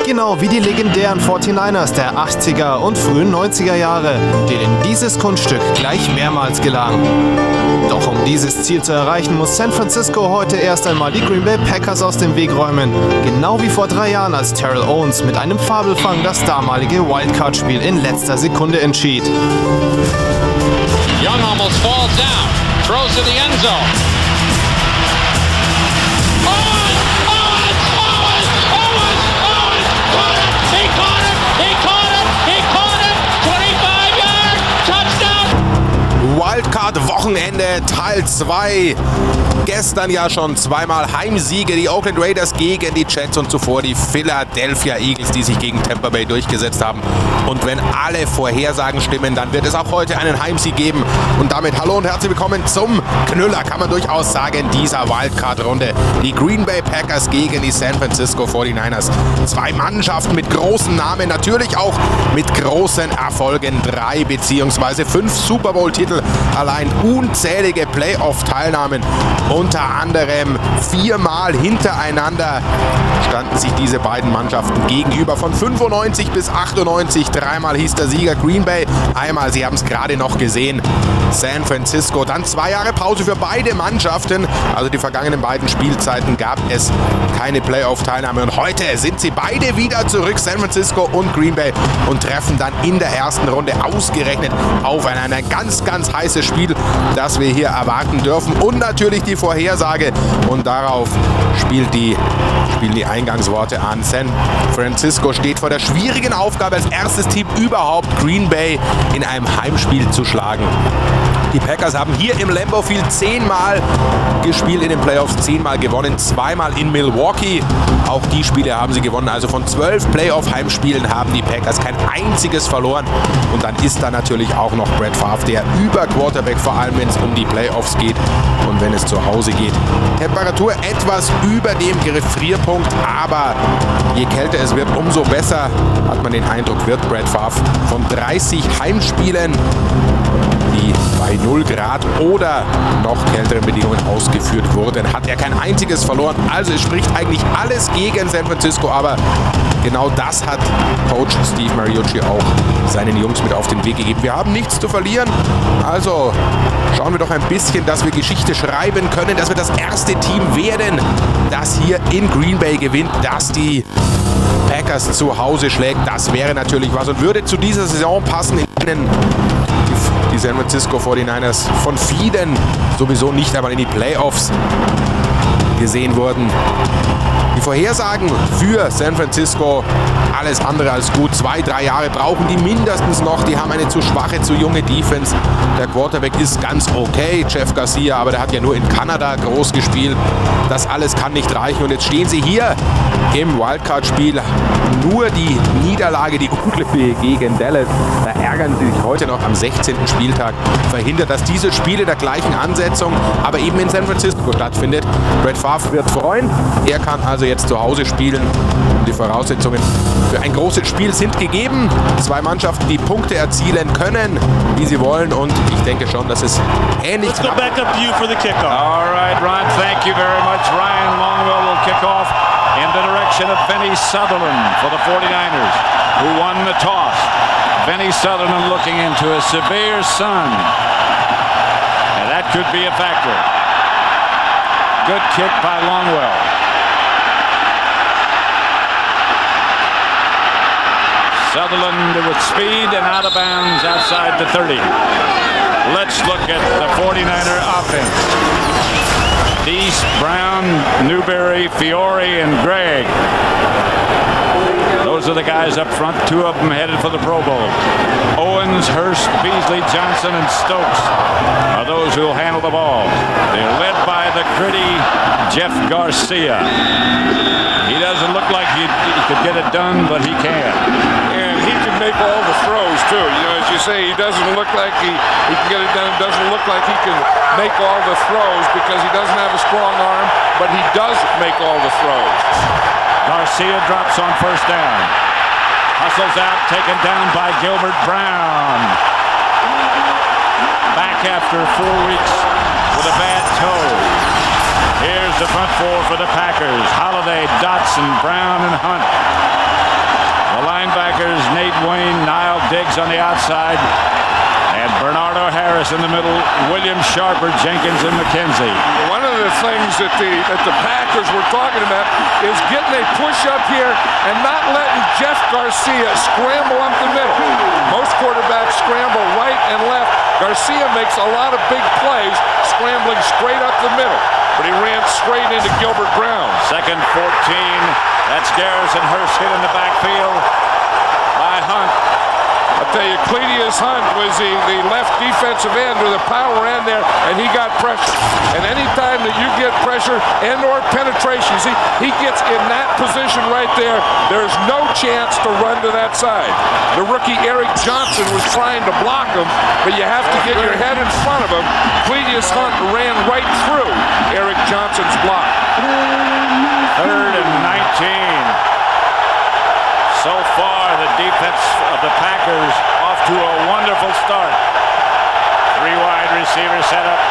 Genau wie die legendären 49ers der 80er und frühen 90er Jahre, denen dieses Kunststück gleich mehrmals gelang. Doch um dieses Ziel zu erreichen, muss San Francisco heute erst einmal die Green Bay Packers aus dem Weg räumen. Genau wie vor 3 Jahren, als Terrell Owens mit einem Fabelfang das damalige Wildcard-Spiel in letzter Sekunde entschied. Young almost falls down, throws to the end zone. Wildcard-Wochenende Teil 2. Gestern ja schon zweimal Heimsiege, die Oakland Raiders gegen die Jets und zuvor die Philadelphia Eagles, die sich gegen Tampa Bay durchgesetzt haben. Und wenn alle Vorhersagen stimmen, dann wird es auch heute einen Heimsieg geben. Und damit hallo und herzlich willkommen zum Knüller, kann man durchaus sagen, dieser Wildcard-Runde. Die Green Bay Packers gegen die San Francisco 49ers. 2 Mannschaften mit großen Namen, natürlich auch mit großen Erfolgen. 3 bzw. 5 Super Bowl-Titel, allein unzählige Playoff-Teilnahmen. Unter anderem 4-mal hintereinander standen sich diese beiden Mannschaften gegenüber. Von 95 bis 98, 3-mal hieß der Sieger Green Bay, einmal, Sie haben es gerade noch gesehen, San Francisco. Dann 2 Jahre Pause für beide Mannschaften. Also die vergangenen beiden Spielzeiten gab es keine Playoff-Teilnahme. Und heute sind sie beide wieder zurück, San Francisco und Green Bay, und treffen dann in der ersten Runde ausgerechnet auf ein ganz, ganz heißes Spiel, das wir hier erwarten dürfen. Und natürlich die Vorhersage. Und darauf spielen die Eingangsworte an. San Francisco steht vor der schwierigen Aufgabe, als erstes Team überhaupt Green Bay in einem Heimspiel zu schlagen. Die Packers haben hier im Lambeau Field 10-mal gespielt in den Playoffs, 10-mal gewonnen, 2-mal in Milwaukee. Auch die Spiele haben sie gewonnen. Also von 12 Playoff-Heimspielen haben die Packers kein einziges verloren. Und dann ist da natürlich auch noch Brett Favre, der Über-Quarterback, vor allem wenn es um die Playoffs geht und wenn es zu Hause geht. Temperatur etwas über dem Gefrierpunkt, aber je kälter es wird, umso besser, hat man den Eindruck, wird Brett Favre. Von 30 Heimspielen, die bei 0 Grad oder noch kälteren Bedingungen ausgeführt wurden, hat er kein einziges verloren. Also es spricht eigentlich alles gegen San Francisco, aber genau das hat Coach Steve Mariucci auch seinen Jungs mit auf den Weg gegeben. Wir haben nichts zu verlieren, also schauen wir doch ein bisschen, dass wir Geschichte schreiben können, dass wir das erste Team werden, das hier in Green Bay gewinnt, das die Packers zu Hause schlägt. Das wäre natürlich was und würde zu dieser Saison passen, in denen die San Francisco 49ers von vielen sowieso nicht einmal in die Playoffs gesehen wurden. Die Vorhersagen für San Francisco, alles andere als gut. 2-3 Jahre brauchen die mindestens noch. Die haben eine zu schwache, zu junge Defense. Der Quarterback ist ganz okay, Jeff Garcia, aber der hat ja nur in Kanada groß gespielt. Das alles kann nicht reichen. Und jetzt stehen sie hier im Wildcard-Spiel. Nur die Niederlage, die unglückliche gegen Dallas, da ärgern sie sich heute noch am 16. Spieltag, verhindert, dass diese Spiele der gleichen Ansetzung, aber eben in San Francisco stattfindet. Brett Favre wird freuen. Er kann also jetzt zu Hause spielen. Die Voraussetzungen für ein großes Spiel sind gegeben. 2 Mannschaften, die Punkte erzielen können, wie sie wollen. Und ich denke schon, dass es ähnlich ist. Let's go back up to you for the kickoff. All right, Ron, thank you very much. Ryan Longwell will kick off in the direction of Vinny Sutherland for the 49ers, who won the toss. Vinny Sutherland looking into a severe sun. And that could be a factor. Good kick by Longwell. Sutherland with speed and out of bounds outside the 30. Let's look at the 49er offense. Deese, Brown, Newberry, Fiore, and Gregg. Those are the guys up front. 2 of them headed for the Pro Bowl. Owens, Hurst, Beasley, Johnson, and Stokes are those who will handle the ball. They're led by the gritty Jeff Garcia. He doesn't look like he could get it done, but he can. And he can make all the throws, too. You know, as you say, he doesn't look like he can get it done. It doesn't look like he can make all the throws because he doesn't have a strong arm, but he does make all the throws. Garcia drops on first down. Hustles out, taken down by Gilbert Brown. Back after 4 weeks with a bad toe. Here's the front 4 for the Packers. Holiday, Dotson, Brown, and Hunt. Wayne, Nile Diggs on the outside, and Bernardo Harris in the middle, William Sharper, Jenkins, and McKenzie. One of the things that the Packers were talking about is getting a push up here and not letting Jeff Garcia scramble up the middle. Most quarterbacks scramble right and left. Garcia makes a lot of big plays scrambling straight up the middle, but he ran straight into Gilbert Brown. Second 14. That's Garrison Hurst hit in the backfield by Hunt. I'll tell you, Cledius Hunt was the left defensive end or the power end there, and he got pressure. And anytime that you get pressure and or penetration, see, he gets in that position right there, there's no chance to run to that side. The rookie Eric Johnson was trying to block him, but you have to get your head in front of him. Cledius Hunt ran right through Eric Johnson's block. Third and 19. So far, the defense of the Packers off to a wonderful start. Three wide receiver setup.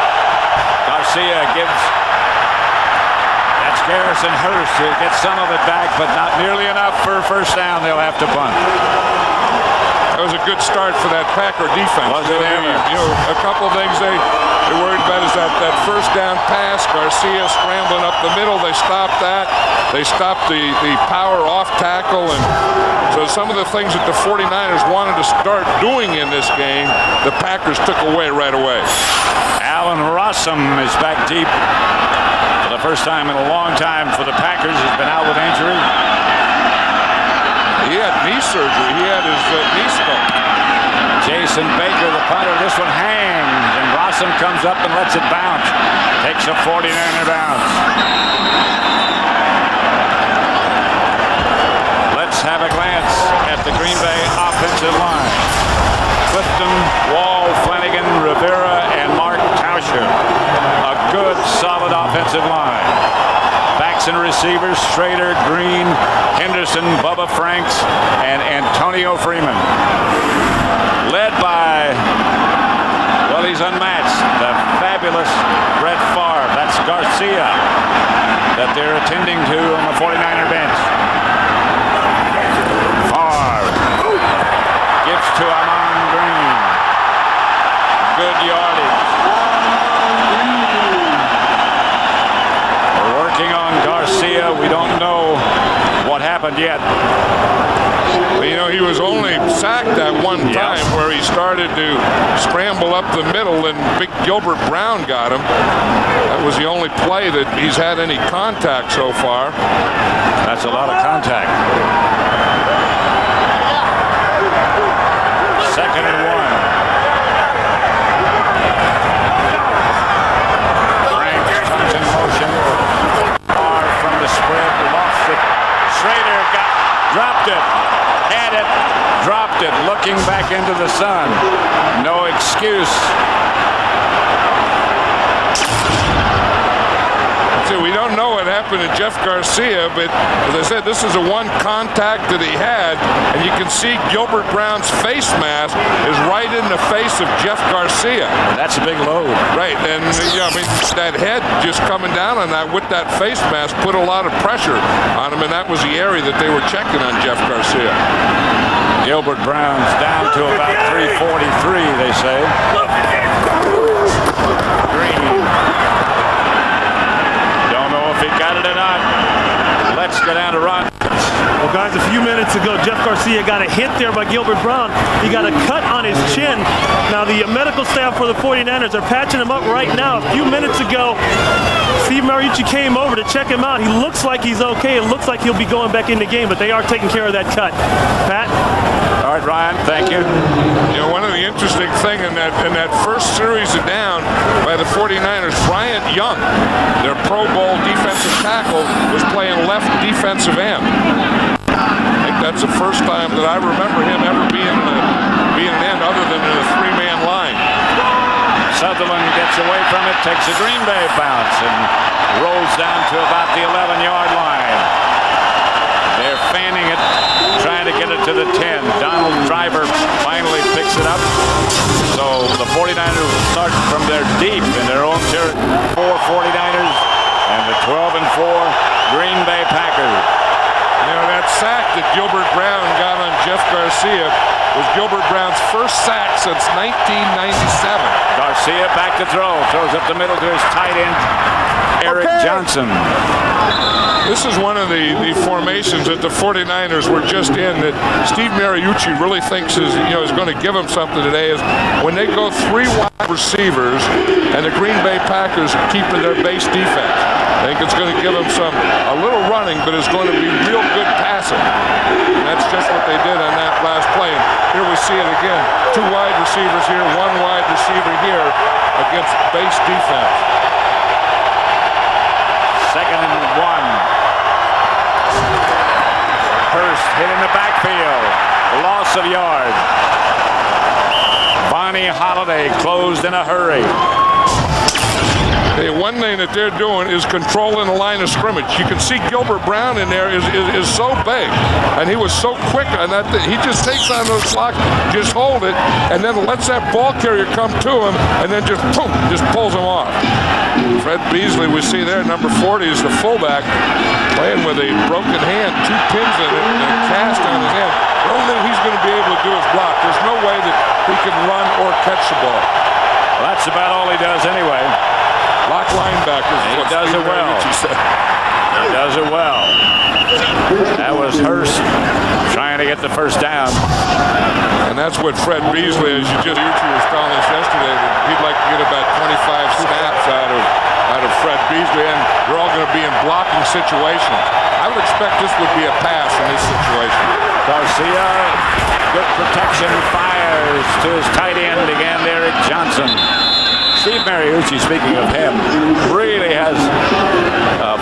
Garcia gives. That's Garrison Hurst who gets some of it back, but not nearly enough for a first down. They'll have to punt. That was a good start for that Packer defense. Was it ever? You know, a couple of things they're worried about is that first down pass. Garcia scrambling up the middle. They stopped that. They stopped the power off tackle. And so some of the things that the 49ers wanted to start doing in this game, the Packers took away right away. Allen Rossum is back deep for the first time in a long time for the Packers. He's been out with injury. He had knee surgery. He had his knee scope. Jason Baker, the punter, this one hangs, and Rossum comes up and lets it bounce. Takes a 49er bounce. Let's have a glance at the Green Bay offensive line. Clifton, Wall, Flanagan, Rivera, and Mark Tauscher. A good, solid offensive line. Backs and receivers, Schrader, Green, Henderson, Bubba Franks, and Antonio Freeman. Led by, well, he's unmatched, the fabulous Brett Favre. That's Garcia that they're attending to on the 49er bench. Favre gives to Amon Green. Good yardage. Working on Garcia. We don't know what happened yet. Well, you know, he was only sacked that one time where he started to scramble up the middle and big Gilbert Brown got him. That was the only play that he's had any contact so far. That's a lot of contact. Second and 1. Spread, lost it. Schrader dropped it, had it, dropped it, looking back into the sun. No excuse. See, we don't know what happened to Jeff Garcia, but as I said, this is the one contact that he had, and you can see Gilbert Brown's face mask is right in the face of Jeff Garcia. That's a big load. Right, and I mean, that head just coming down on that with that face mask put a lot of pressure on him, and that was the area that they were checking on Jeff Garcia. Gilbert Brown's down to about 343, they say. Green. If he got it or not. Let's go down to Ron. Well, guys, a few minutes ago, Jeff Garcia got a hit there by Gilbert Brown. He got a cut on his chin. Now, the medical staff for the 49ers are patching him up right now. A few minutes ago, Steve Mariucci came over to check him out. He looks like he's okay. It looks like he'll be going back in the game, but they are taking care of that cut. Pat? All right, Ryan, thank you. You know, one of the interesting things in that first series of down by the 49ers, Bryant Young, their Pro Bowl defensive tackle, was playing left defensive end. I think that's the first time that I remember him ever being an end other than in a three-man line. Sutherland gets away from it, takes a Green Bay bounce, and rolls down to about the 11-yard line. They're fanning it, trying to get it to the 10. Donald Driver finally picks it up. So the 49ers will start from their deep in their own territory. 49ers and the 12-4 Green Bay Packers. You know, that sack that Gilbert Brown got on Jeff Garcia Garcia was Gilbert Brown's first sack since 1997. Garcia back to throw. Throws up the middle to his tight end, Eric Johnson. This is one of the formations that the 49ers were just in that Steve Mariucci really thinks is going to give them something today, is when they go 3 wide receivers and the Green Bay Packers keeping their base defense. I think it's going to give them a little running, but it's going to be real good passing. And that's just what they did on that last play. And here we see it again. 2 wide receivers here, 1 wide receiver here against base defense. 2nd and 1. Hurst hit in the backfield. Loss of yard. Vonnie Holiday closed in a hurry. Hey, one thing that they're doing is controlling the line of scrimmage. You can see Gilbert Brown in there is so big, and he was so quick on that. He just takes on those blocks, just hold it, and then lets that ball carrier come to him, and then just boom, just pulls him off. Fred Beasley, we see there, number 40 is the fullback, playing with a broken hand, 2 pins in it, and a cast on his hand. The only thing he's going to be able to do is block. There's no way that he can run or catch the ball. Well, that's about all he does anyway. Lock linebackers. He does it well. He does it well. That was Hurst trying to get the first down. And that's what Fred Beasley, as you was telling us yesterday, that he'd like to get about 25 snaps out of Fred Beasley, and they're all going to be in blocking situations. I would expect this would be a pass in this situation. Garcia, good protection, fires to his tight end again, Eric Johnson. Steve Mariucci, speaking of him, really has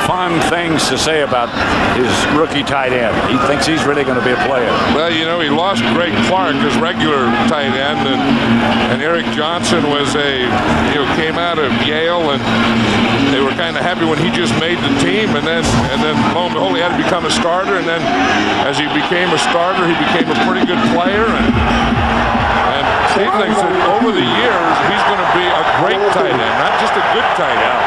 fun things to say about his rookie tight end. He thinks he's really going to be a player. Well, he lost Greg Clark, his regular tight end, and Eric Johnson was came out of Yale, and they were kind of happy when he just made the team, and then lo and behold, he had to become a starter, and then as he became a starter, he became a pretty good player, and Steve thinks that over the years, he's going to be a great tight end, not just a good tight end.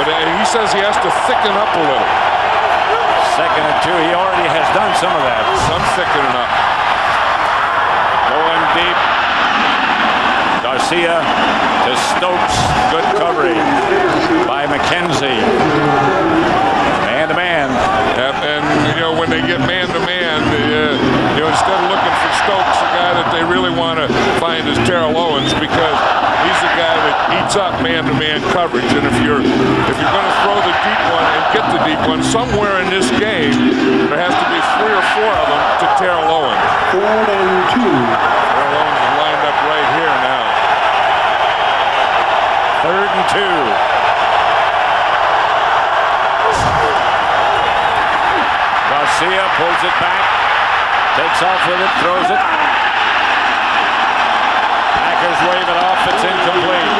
But he says he has to thicken up a little. 2nd and 2, he already has done some of that. Some thickening up. Going deep. Garcia to Stokes. Good coverage by McKenzie. Man-to-man. And when they get man-to-man, instead of looking for Stokes, the guy that they really want to find is Terrell Owens, because he's the guy that eats up man-to-man coverage. And if you're going to throw the deep one and get the deep one, somewhere in this game, there has to be 3 or 4 of them to Terrell Owens. 4th and 2. Terrell Owens is lined up right here now. 3rd and 2. Garcia pulls it back, takes off with it, throws it. Packers wave it off, it's incomplete.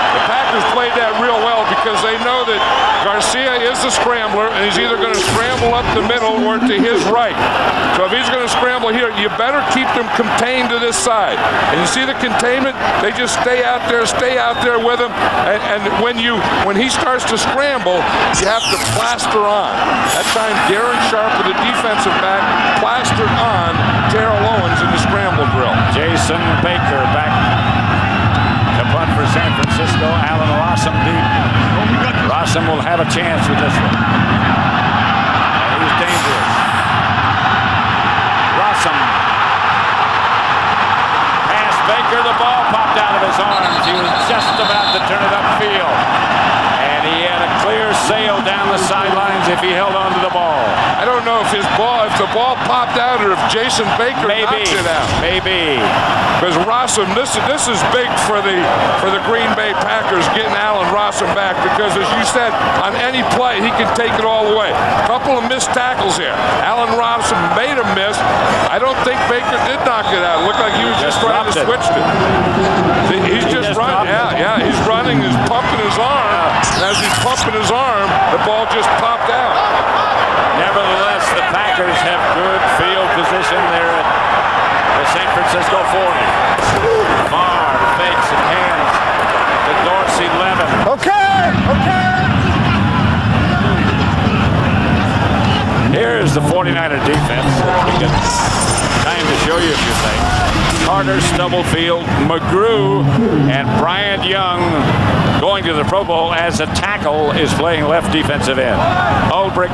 The Packers played that real well because they know that Garcia is the scrambler, and he's either going to scramble up the middle or to his right. So if he's going to scramble here, you better keep them contained to this side. And you see the containment? They just stay out there with him. And when he starts to scramble, you have to plaster on. That time, Darren Sharp with the defensive back plastered on Terrell Owens in the scramble drill. Jason Baker back to punt for San Francisco. Allen Rossum deep. Rossum will have a chance with this one. And he's dangerous. Rossum. Pass Baker. The ball popped out of his arms. He was just about to turn it upfield. And he had a clear sail down the sidelines if he held on to the ball. I don't know if the ball popped out or if Jason Baker knocked it out. Maybe. Because Rossum, this is big for the Green Bay Packers getting Allen Rossum back, because as you said, on any play he can take it all the way. A couple of missed tackles here. Allen Rossum made a miss. I don't think Baker did knock it out. It looked like he was just trying to switch it. He's just running. Yeah, he's running. He's pumping his arm. And as he's pumping his arm, the ball just popped out. Nevertheless, the Packers have good field position there at the San Francisco 40. Marr fakes and hands to Dorsey Levin. Okay. Here's Here's the 49er defense. We got time to show you a few things. Carter, Stubblefield, McGrew, and Bryant Young going to the Pro Bowl as a tackle is playing left defensive end. Ulbrich,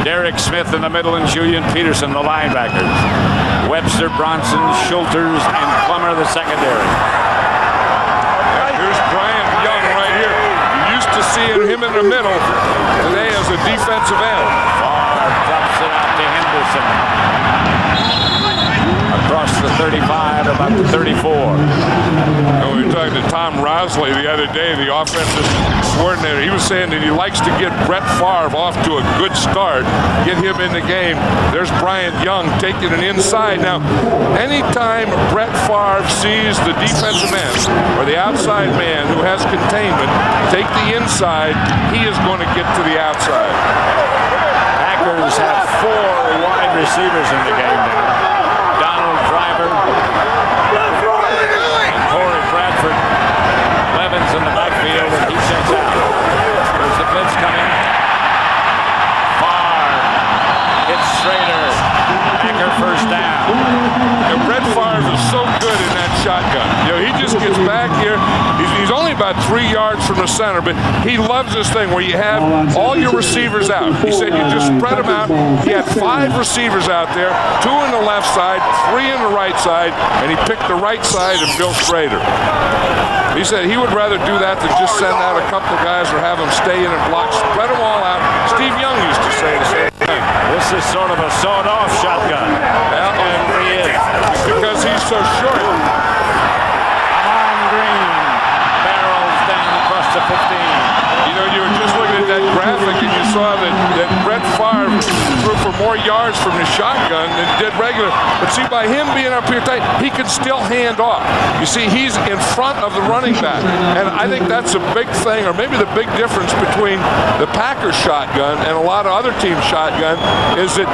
Derek Smith in the middle, and Julian Peterson, the linebackers. Webster, Bronson, Schulters, and Plummer, the secondary. Here's Bryant Young right here. You used to see him in the middle. Today as a defensive end. Farr drops it out to Henderson. Across the 35, about the 34. We were talking to Tom Rosley the other day, the offensive coordinator. He was saying that he likes to get Brett Favre off to a good start, get him in the game. There's Bryant Young taking it inside. Now, anytime Brett Favre sees the defensive end or the outside man who has containment take the inside, he is going to get to the outside. Packers have 4 wide receivers in the game now. Donald Driver, and Corey Bradford. Levins in the backfield, and he checks out. There's the blitz coming. Farr hits Schrader. Packer first down. Brett Favre is so good in that shotgun. He just gets back here. He's only about 3 yards from the center, but he loves this thing where you have all your receivers out. He said you just spread them out. He had 5 receivers out there, 2 in the left side, 3 in the right side, and he picked the right side of Bill Schrader. He said he would rather do that than just send out a couple of guys or have them stay in and block. Spread them all out. Steve Young used to say the same thing. This is sort of a sawed-off shotgun. And he is. Because he's so short. Amon Green barrels down across the 15. You were just looking at that graphic and you saw that Brett Favre threw for more yards from the shotgun than did regular. But see, by him being up here tight, he can still hand off. You see, he's in front of the running back. And I think that's a big thing, or maybe the big difference between the Packers shotgun and a lot of other teams' shotgun is that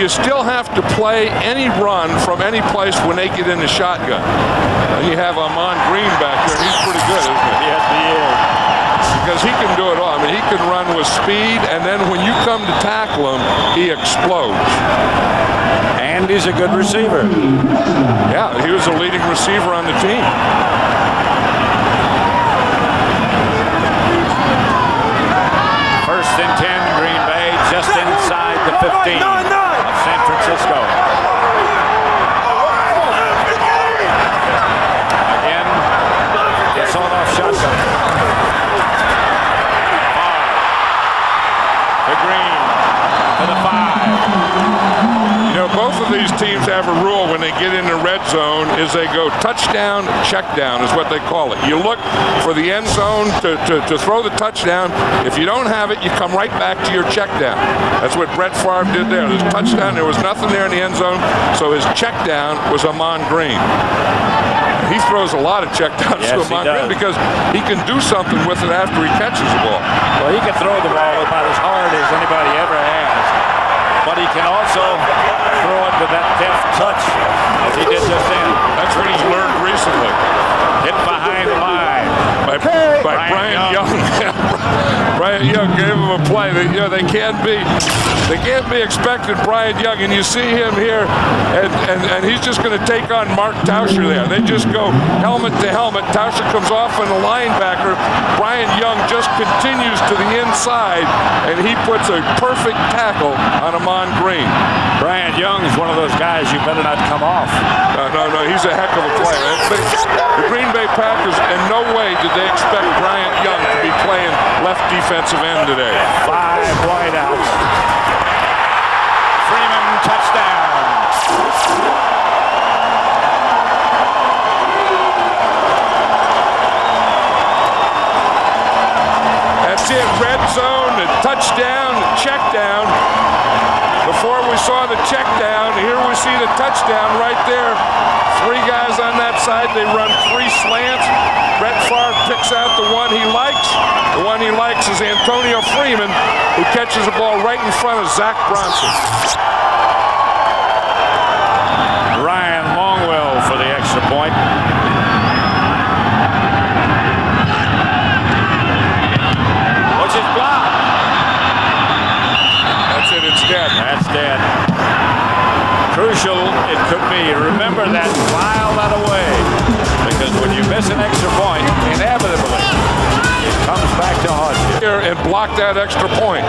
you still have to play any run from any place when they get in the shotgun. And you have Amon Green back there. He's pretty good, isn't he? Yes, he is. Because he can do it all. I mean, he can run with speed, and then when you come to tackle him, he explodes. And he's a good receiver. Yeah, he was the leading receiver on the team. First and 10, Green Bay, just inside the 15 of San Francisco. Again, it's sawed-off shotgun. Green to the 5. Both of these teams have a rule when they get in the red zone is they go touchdown, check down is what they call it. You look for the end zone to throw the touchdown. If you don't have it, you come right back to your check down. That's what Brett Favre did there. There's touchdown. There was nothing there in the end zone, so his check down was Amon Green. He throws a lot of checkdowns to Amon Green because he can do something with it after he catches the ball. Well, he can throw the ball about as hard as anybody ever has. But he can also throw it with that deft touch as he did just then. That's what he's learned recently. Hit behind the line. By Bryant Young. Bryant Young gave him a play. They can't be expecting Bryant Young, and you see him here, and he's just going to take on Mark Tauscher there. They just go helmet to helmet. Tauscher comes off on the linebacker. Bryant Young just continues to the inside, and he puts a perfect tackle on Amon Green. Bryant Young is one of those guys you better not come off. No, he's a heck of a player. The Green Bay Packers, in no way did they expect Bryant Young to be playing left defensive end today. 5 wideouts. Freeman, touchdown. That's it, red zone, the touchdown, the check down. Before we saw the check down, here we see the touchdown right there. 3 guys on that side, they run 3 slants. Brett Favre picks out the one he likes. The one he likes is Antonio Freeman, who catches the ball right in front of Zach Bronson. Ryan Longwell for the extra point. Which is blocked. That's it, it's dead. That's dead. crucial it could be. Remember that, file that away. Because when you miss an extra point, inevitably, it comes back to haunt you. Here and block that extra point.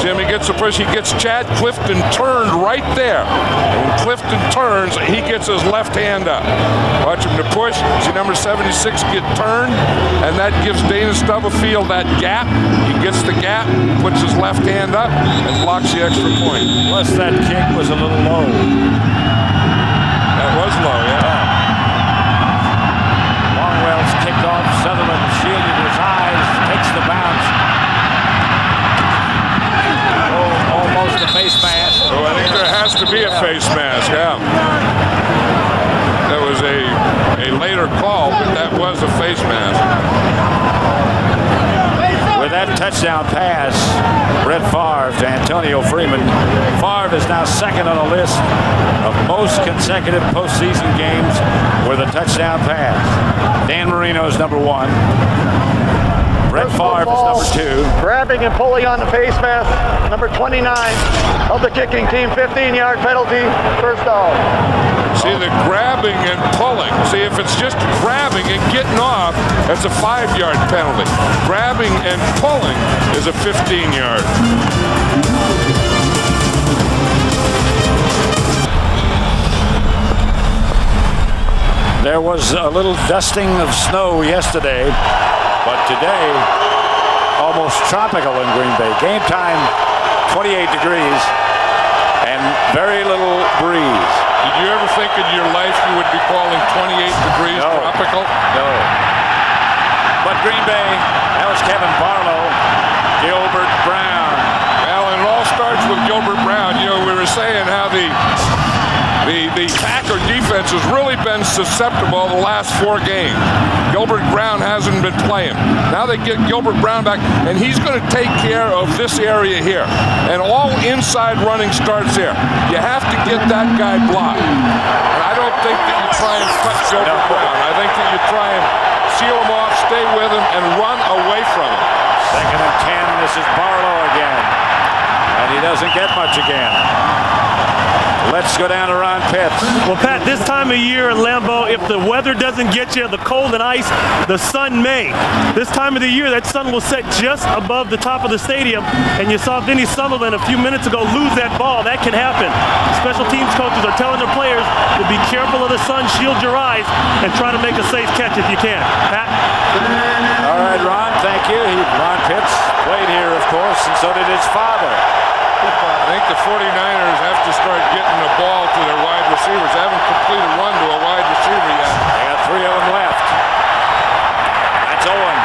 Jimmy gets the push. He gets Chad Clifton turned right there. And when Clifton turns, he gets his left hand up. Watch him to push. See number 76 get turned, and that gives Dana Stubblefield that gap. He gets the gap, puts his left hand up, and blocks the extra point. Plus that kick was a little low. That was low, yeah. Longwell's kicked off. Sutherland shielded his eyes, takes the bounce. Oh, almost a face mask. So I think there has to be a face mask, yeah. That was a later call, but that was a face mask. With that touchdown pass, Brett Favre to Antonio Freeman. Favre is now second on the list of most consecutive postseason games with a touchdown pass. Dan Marino's number 1. Brett Favre is number 2. Grabbing and pulling on the face mask, number 29 of the kicking team, 15-yard penalty, first down. See the grabbing and pulling. See, if it's just grabbing and getting off, that's a 5-yard penalty. Grabbing and pulling is a 15-yard. There was a little dusting of snow yesterday, but today, almost tropical in Green Bay. Game time, 28 degrees and very little breeze. Did you ever think in your life you would be calling 28 degrees tropical? No. But Green Bay, that was Kevin Barlow, Gilbert Brown. Well, and it all starts with Gilbert Brown. You know, we were saying how the Packer defense has really been susceptible the last 4 games. Gilbert Brown hasn't been playing. Now they get Gilbert Brown back, and he's going to take care of this area here. And all inside running starts there. You have to get that guy blocked. And I don't think that you try and cut Gilbert Brown. I think that you try and seal him off, stay with him, and run away from him. Second and 10, this is Barlow again. And he doesn't get much again. Let's go down to Ron Pitts. Well, Pat, this time of year in Lambeau, if the weather doesn't get you, the cold and ice, the sun may. This time of the year, that sun will set just above the top of the stadium, and you saw Vinny Sutherland a few minutes ago lose that ball. That can happen. Special teams coaches are telling their players to be careful of the sun, shield your eyes, and try to make a safe catch if you can. Pat? All right, Ron, thank you. Ron Pitts played here, of course, and so did his father. I think the 49ers have to start getting the ball to their wide receivers. They haven't completed one to a wide receiver yet. They got 3 of them left. That's Owen.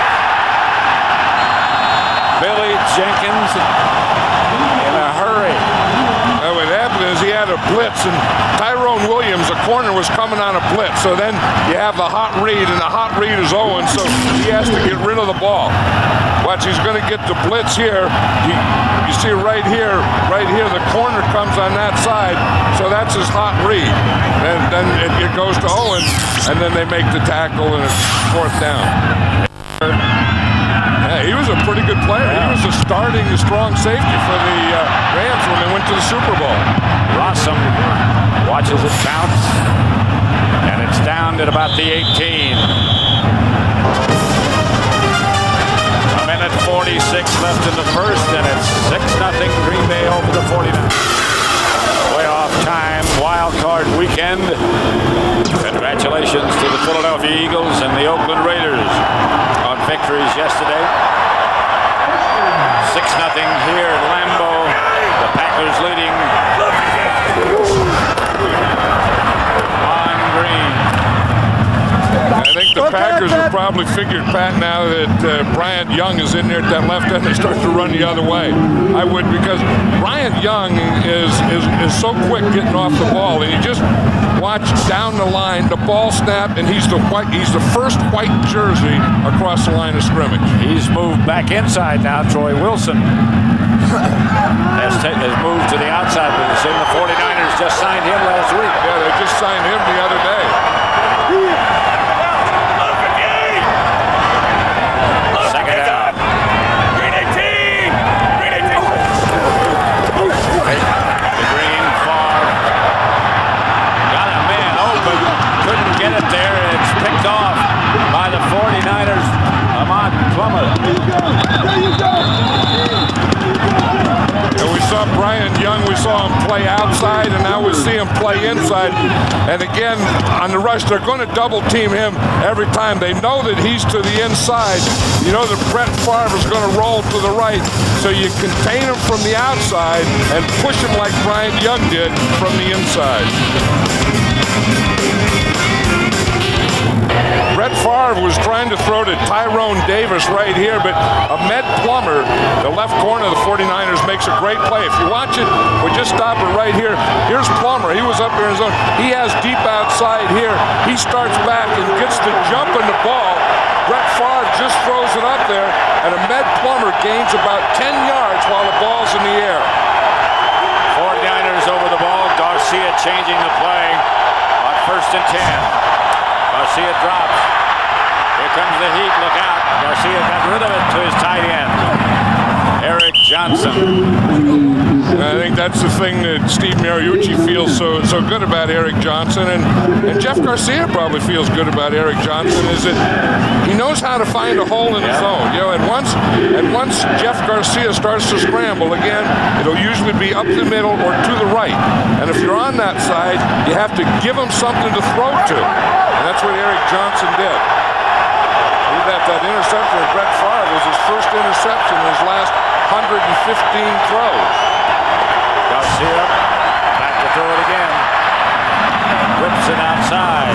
Billy Jenkins in a hurry. Now what happened is he had a blitz, and Tyrone Williams, the corner, was coming on a blitz. So then you have the hot read, and the hot read is Owen, so he has to get rid of the ball. Watch, he's going to get the blitz here. You see right here, the corner comes on that side, so that's his hot read. And then it goes to Owen, and then they make the tackle, and it's 4th down. Yeah, he was a pretty good player. He was a starting strong safety for the Rams when they went to the Super Bowl. Rossum watches it bounce, and it's down at about the 18. 1:46 left in the first, and it's 6-0 Green Bay over the 49ers. Way off time, wild card weekend. Congratulations to the Philadelphia Eagles and the Oakland Raiders on victories yesterday. 6-0 here at Lambeau. The Packers leading on green. I think the Packers have probably figured, Pat, now that Bryant Young is in there at that left end, they start to run the other way. I would, because Bryant Young is so quick getting off the ball, and you just watch down the line, the ball snap, and he's the first white jersey across the line of scrimmage. He's moved back inside now. Troy Wilson has moved to the outside position. The 49ers just signed him last week. Yeah, they just signed him the other day. Second down. Green 18! Green 18! The green far saw him play outside, and now we see him play inside. And again, on the rush, they're going to double team him every time. They know that he's to the inside. You know that Brett Favre is going to roll to the right, so you contain him from the outside and push him like Brian Young did from the inside. Brett Favre was trying to throw to Tyrone Davis right here, but Ahmed Plummer, the left corner of the 49ers, makes a great play. If you watch it, we'll just stop it right here. Here's Plummer. He was up there in his own. He has deep outside here. He starts back and gets the jump in the ball. Brett Favre just throws it up there, and Ahmed Plummer gains about 10 yards while the ball's in the air. 49ers over the ball. Garcia changing the play on 1st and 10. Garcia drops. Here comes the heat. Look out. Garcia got rid of it to his tight end, Eric Johnson. I think that's the thing that Steve Mariucci feels so good about Eric Johnson, and Jeff Garcia probably feels good about Eric Johnson, is that he knows how to find a hole in the zone. You know, and once Jeff Garcia starts to scramble again, it'll usually be up the middle or to the right. And if you're on that side, you have to give him something to throw to. And that's what Eric Johnson did. Look at that interception of Brett Favre was his first interception in his last 115 throws. Garcia back to throw it again. Whips it outside.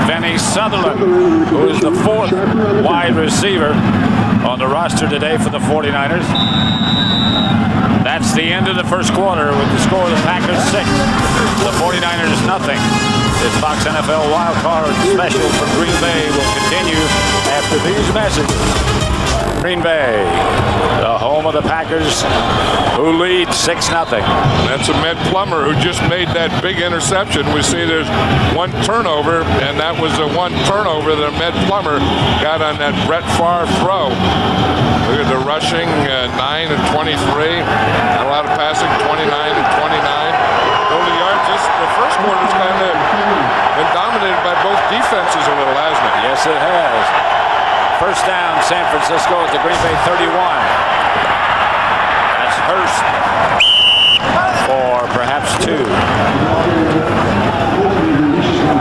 Vinny Sutherland, who is the 4th wide receiver on the roster today for the 49ers. That's the end of the first quarter with the score of the Packers 6, the 49ers nothing. This Fox NFL Wildcard special from Green Bay will continue after these messages. Green Bay, the home of the Packers, who lead 6-0. That's Ahmed Plummer, who just made that big interception. We see there's one turnover, and that was the one turnover that Ahmed Plummer got on that Brett Favre throw. Look at the rushing, 9 and 23. Not a lot of passing, 29 and 29. Total yards, the first quarter's kind of been dominated by both defenses a little, hasn't it? Yes, it has. First down, San Francisco at the Green Bay 31. That's Hurst for perhaps 2.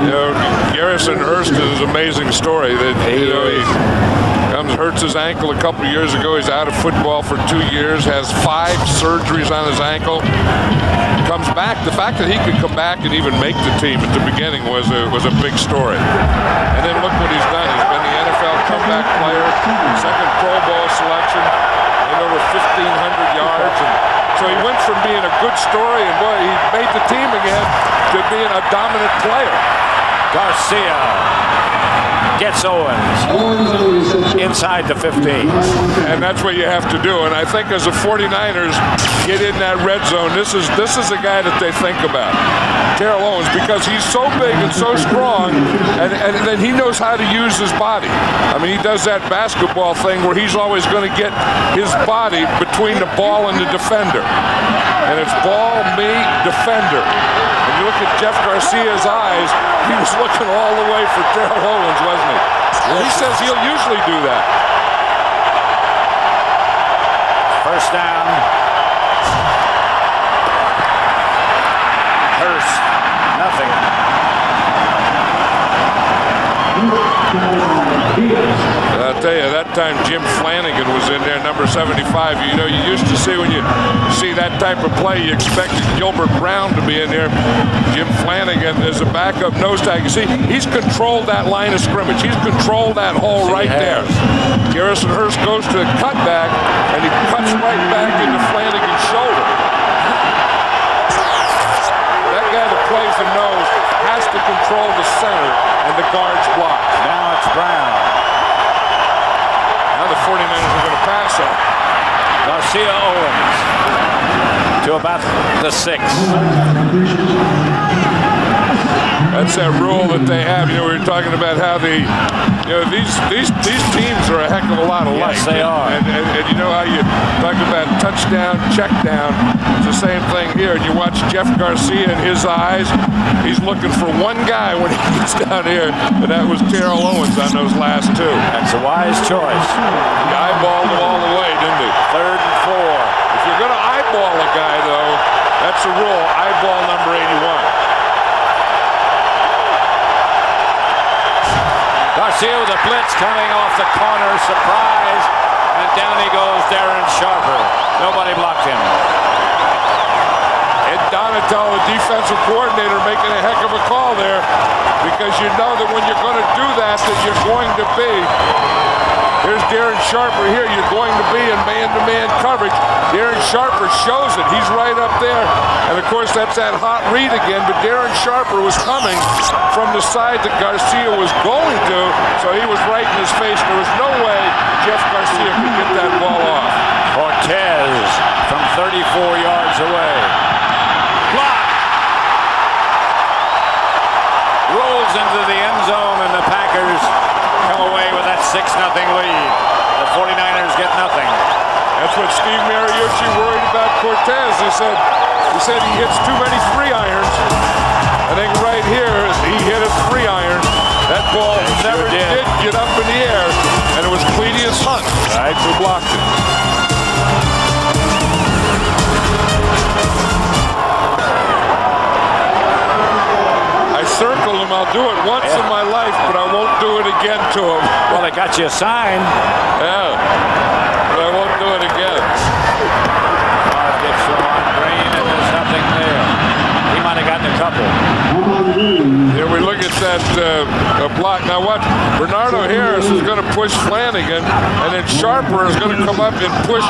You know, Garrison Hurst is an amazing story. That he hurts his ankle a couple years ago. He's out of football for 2 years. Has 5 surgeries on his ankle. Comes back. The fact that he could come back and even make the team at the beginning was a big story. And then look what he's done. He's been the NFL comeback player, 2nd Pro Bowl selection, and over 1,500 yards. And so he went from being a good story, and boy, he made the team again, to being a dominant player. Garcia gets Owens inside the 15. And that's what you have to do. And I think as the 49ers get in that red zone, this is a guy that they think about. Terrell Owens, because he's so big and so strong, and then he knows how to use his body. I mean, he does that basketball thing where he's always going to get his body between the ball and the defender. And it's ball, me, defender. And you look at Jeff Garcia's eyes, he was looking all the way for Terrell Owens, wasn't he? He says he'll usually do that. First down. Hurst, nothing. I'll tell you, that time Jim Flanagan was in there, number 75. You know, you used to see when you see that type of play, you expected Gilbert Brown to be in there. Jim Flanagan is a backup nose tag. You see, he's controlled that line of scrimmage. He's controlled that hole right there. Garrison Hurst goes to the cutback, and he cuts right back into Flanagan's shoulder. That guy that plays the nose has to control the center, and the guards block. Now it's Brown. Now the 49ers are going to pass him. Garcia Owens to about the 6. That's that rule that they have. You know, we were talking about how these teams are a heck of a lot alike. Yes, they are. And you know how you talk about touchdown, check down. It's the same thing here. And you watch Jeff Garcia and his eyes. He's looking for one guy when he gets down here, and that was Terrell Owens on those last 2. That's a wise choice. He eyeballed him all the way, didn't he? 3rd and 4. If you're going to eyeball a guy, Garcia with a blitz coming off the corner. Surprise. And down he goes, Darren Sharper. Nobody blocked him. And Donatello, the defensive coordinator, making a heck of a call there, because you know that when you're going to do that you're going to be. Here's Darren Sharper here. You're going to be in man-to-man coverage. Darren Sharper shows it. He's right up there. And, of course, that's that hot read again. But Darren Sharper was coming from the side that Garcia was going to, so he was right in his face. There was no way Jeff Garcia could get that ball off. Cortez from 34 yards away. Block. Rolls into the end zone, and the Packers come away with that 6-0 lead. The 49ers get nothing. That's what Steve Mariucci worried about Cortez. He said he hits too many 3-irons. I think right here he hit a 3-iron. That ball never did get up in the air, and it was Cledius Hunt who blocked it. Circle him. I'll do it once in my life, but I won't do it again to him. Well, they got you a sign. Yeah, but I won't do it again. Gets on Green, and there's nothing there. He might have gotten a couple. Here we look at that block. Now watch, Bernardo Harris is going to push Flanagan, and then Sharper is going to come up and push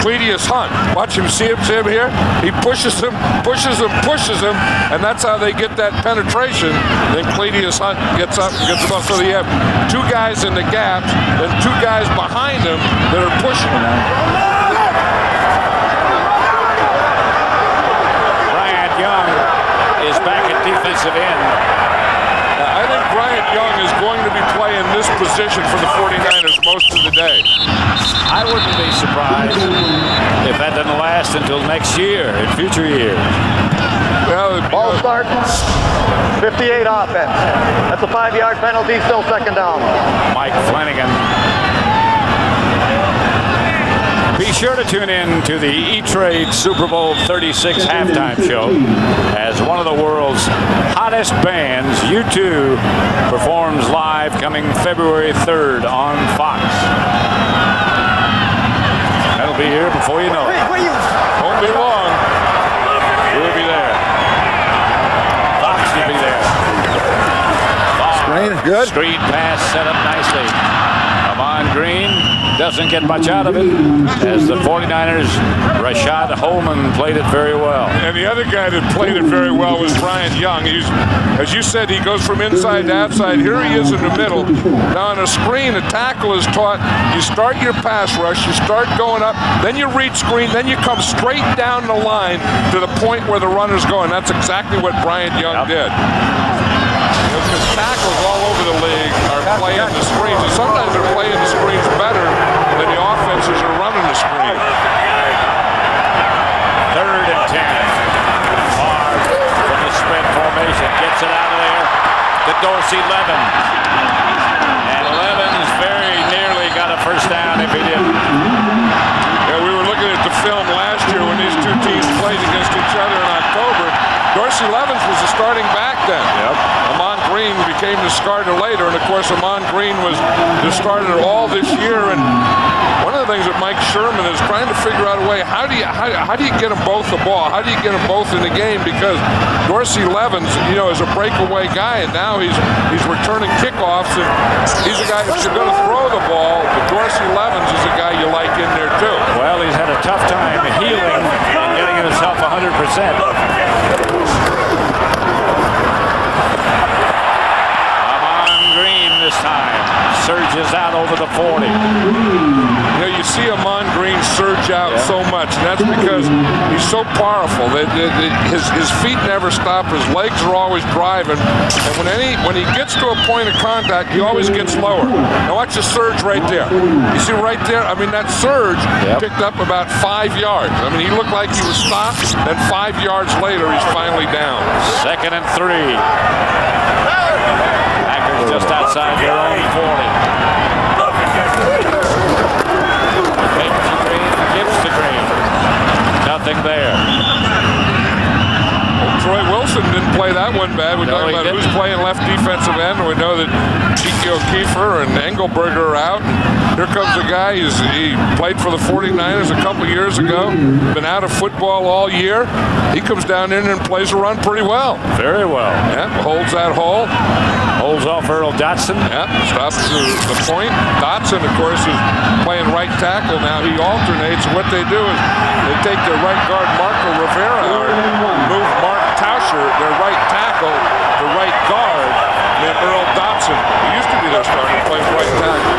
Cledius Hunt. Watch him, see him here? He pushes him, and that's how they get that penetration. Then Cledius Hunt gets up and gets him up. So you have two guys in the gaps, and two guys behind him that are pushing him. Bryant Young is back at defensive end. I think Bryant Young is going to be playing this position for the 49ers most of the day. I wouldn't be surprised if that doesn't last until next year, in future years. Well, Ball start, 58 offense. That's a 5-yard penalty, still second down. Mike Flanagan. Be sure to tune in to the E-Trade Super Bowl 36 halftime show as one of the world's hottest bands, U2, performs live coming February 3rd on Fox. That'll be here before you know it. Won't be long. We'll be there. Fox will be there. Screen, good. Screen pass set up nicely. Amon Green doesn't get much out of it as the 49ers, Rashad Holman, played it very well. And the other guy that played it very well was Bryant Young. As you said, he goes from inside to outside. Here he is in the middle. Now on a screen, a tackle is taught, you start your pass rush, you start going up, then you read screen, then you come straight down the line to the point where the runner's going. That's exactly what Bryant Young did. Because tackles all over the league are playing the screens, and sometimes they're playing the screens better than the offenses are running the screen. 3rd and 10. Hard from the spread formation. Gets it out of there to Dorsey Levens. And Levens very nearly got a first down if he didn't. Yeah, we were looking at the film last year when these two teams played against each other in October. Dorsey Levens was the starting back then. Amon Green became the starter later, and of course Amon Green was the starter all this year. And one of the things that Mike Sherman is trying to figure out a way, how do you get them both the ball? How do you get them both in the game? Because Dorsey Levens, is a breakaway guy, and now he's returning kickoffs, and he's a guy if you're going to throw the ball, but Dorsey Levens is a guy you like in there too. Well, he's had a tough time healing and getting himself 100%. This time surges out over the 40. You see Amon Green surge out so much, and that's because he's so powerful that his feet never stop, his legs are always driving, and when he gets to a point of contact, he always gets lower. Now watch the surge right there. You see right there, that surge picked up about 5 yards. He looked like he was stopped, then 5 yards later he's finally down. 2nd and 3. Just outside their own 40. Takes to Green, gives to Green. Nothing there. Troy Wilson didn't play that that one bad. We're No, talking he about didn't. who's playing left defensive end. We know that G.K. Kiefer and Engelberger are out. Here comes a guy. He played for the 49ers a couple years ago. Been out of football all year. He comes down in and plays a run pretty well. Very well. Yeah, holds that hole. Holds off Earl Dotson. Yeah, stops the point. Dotson, of course, is playing right tackle now. He alternates. What they do is they take their right guard, Marco Rivera, or move Mark Tauscher, their right tackle, the right guard, and Earl Dotson, who used to be their starter, plays right tackle.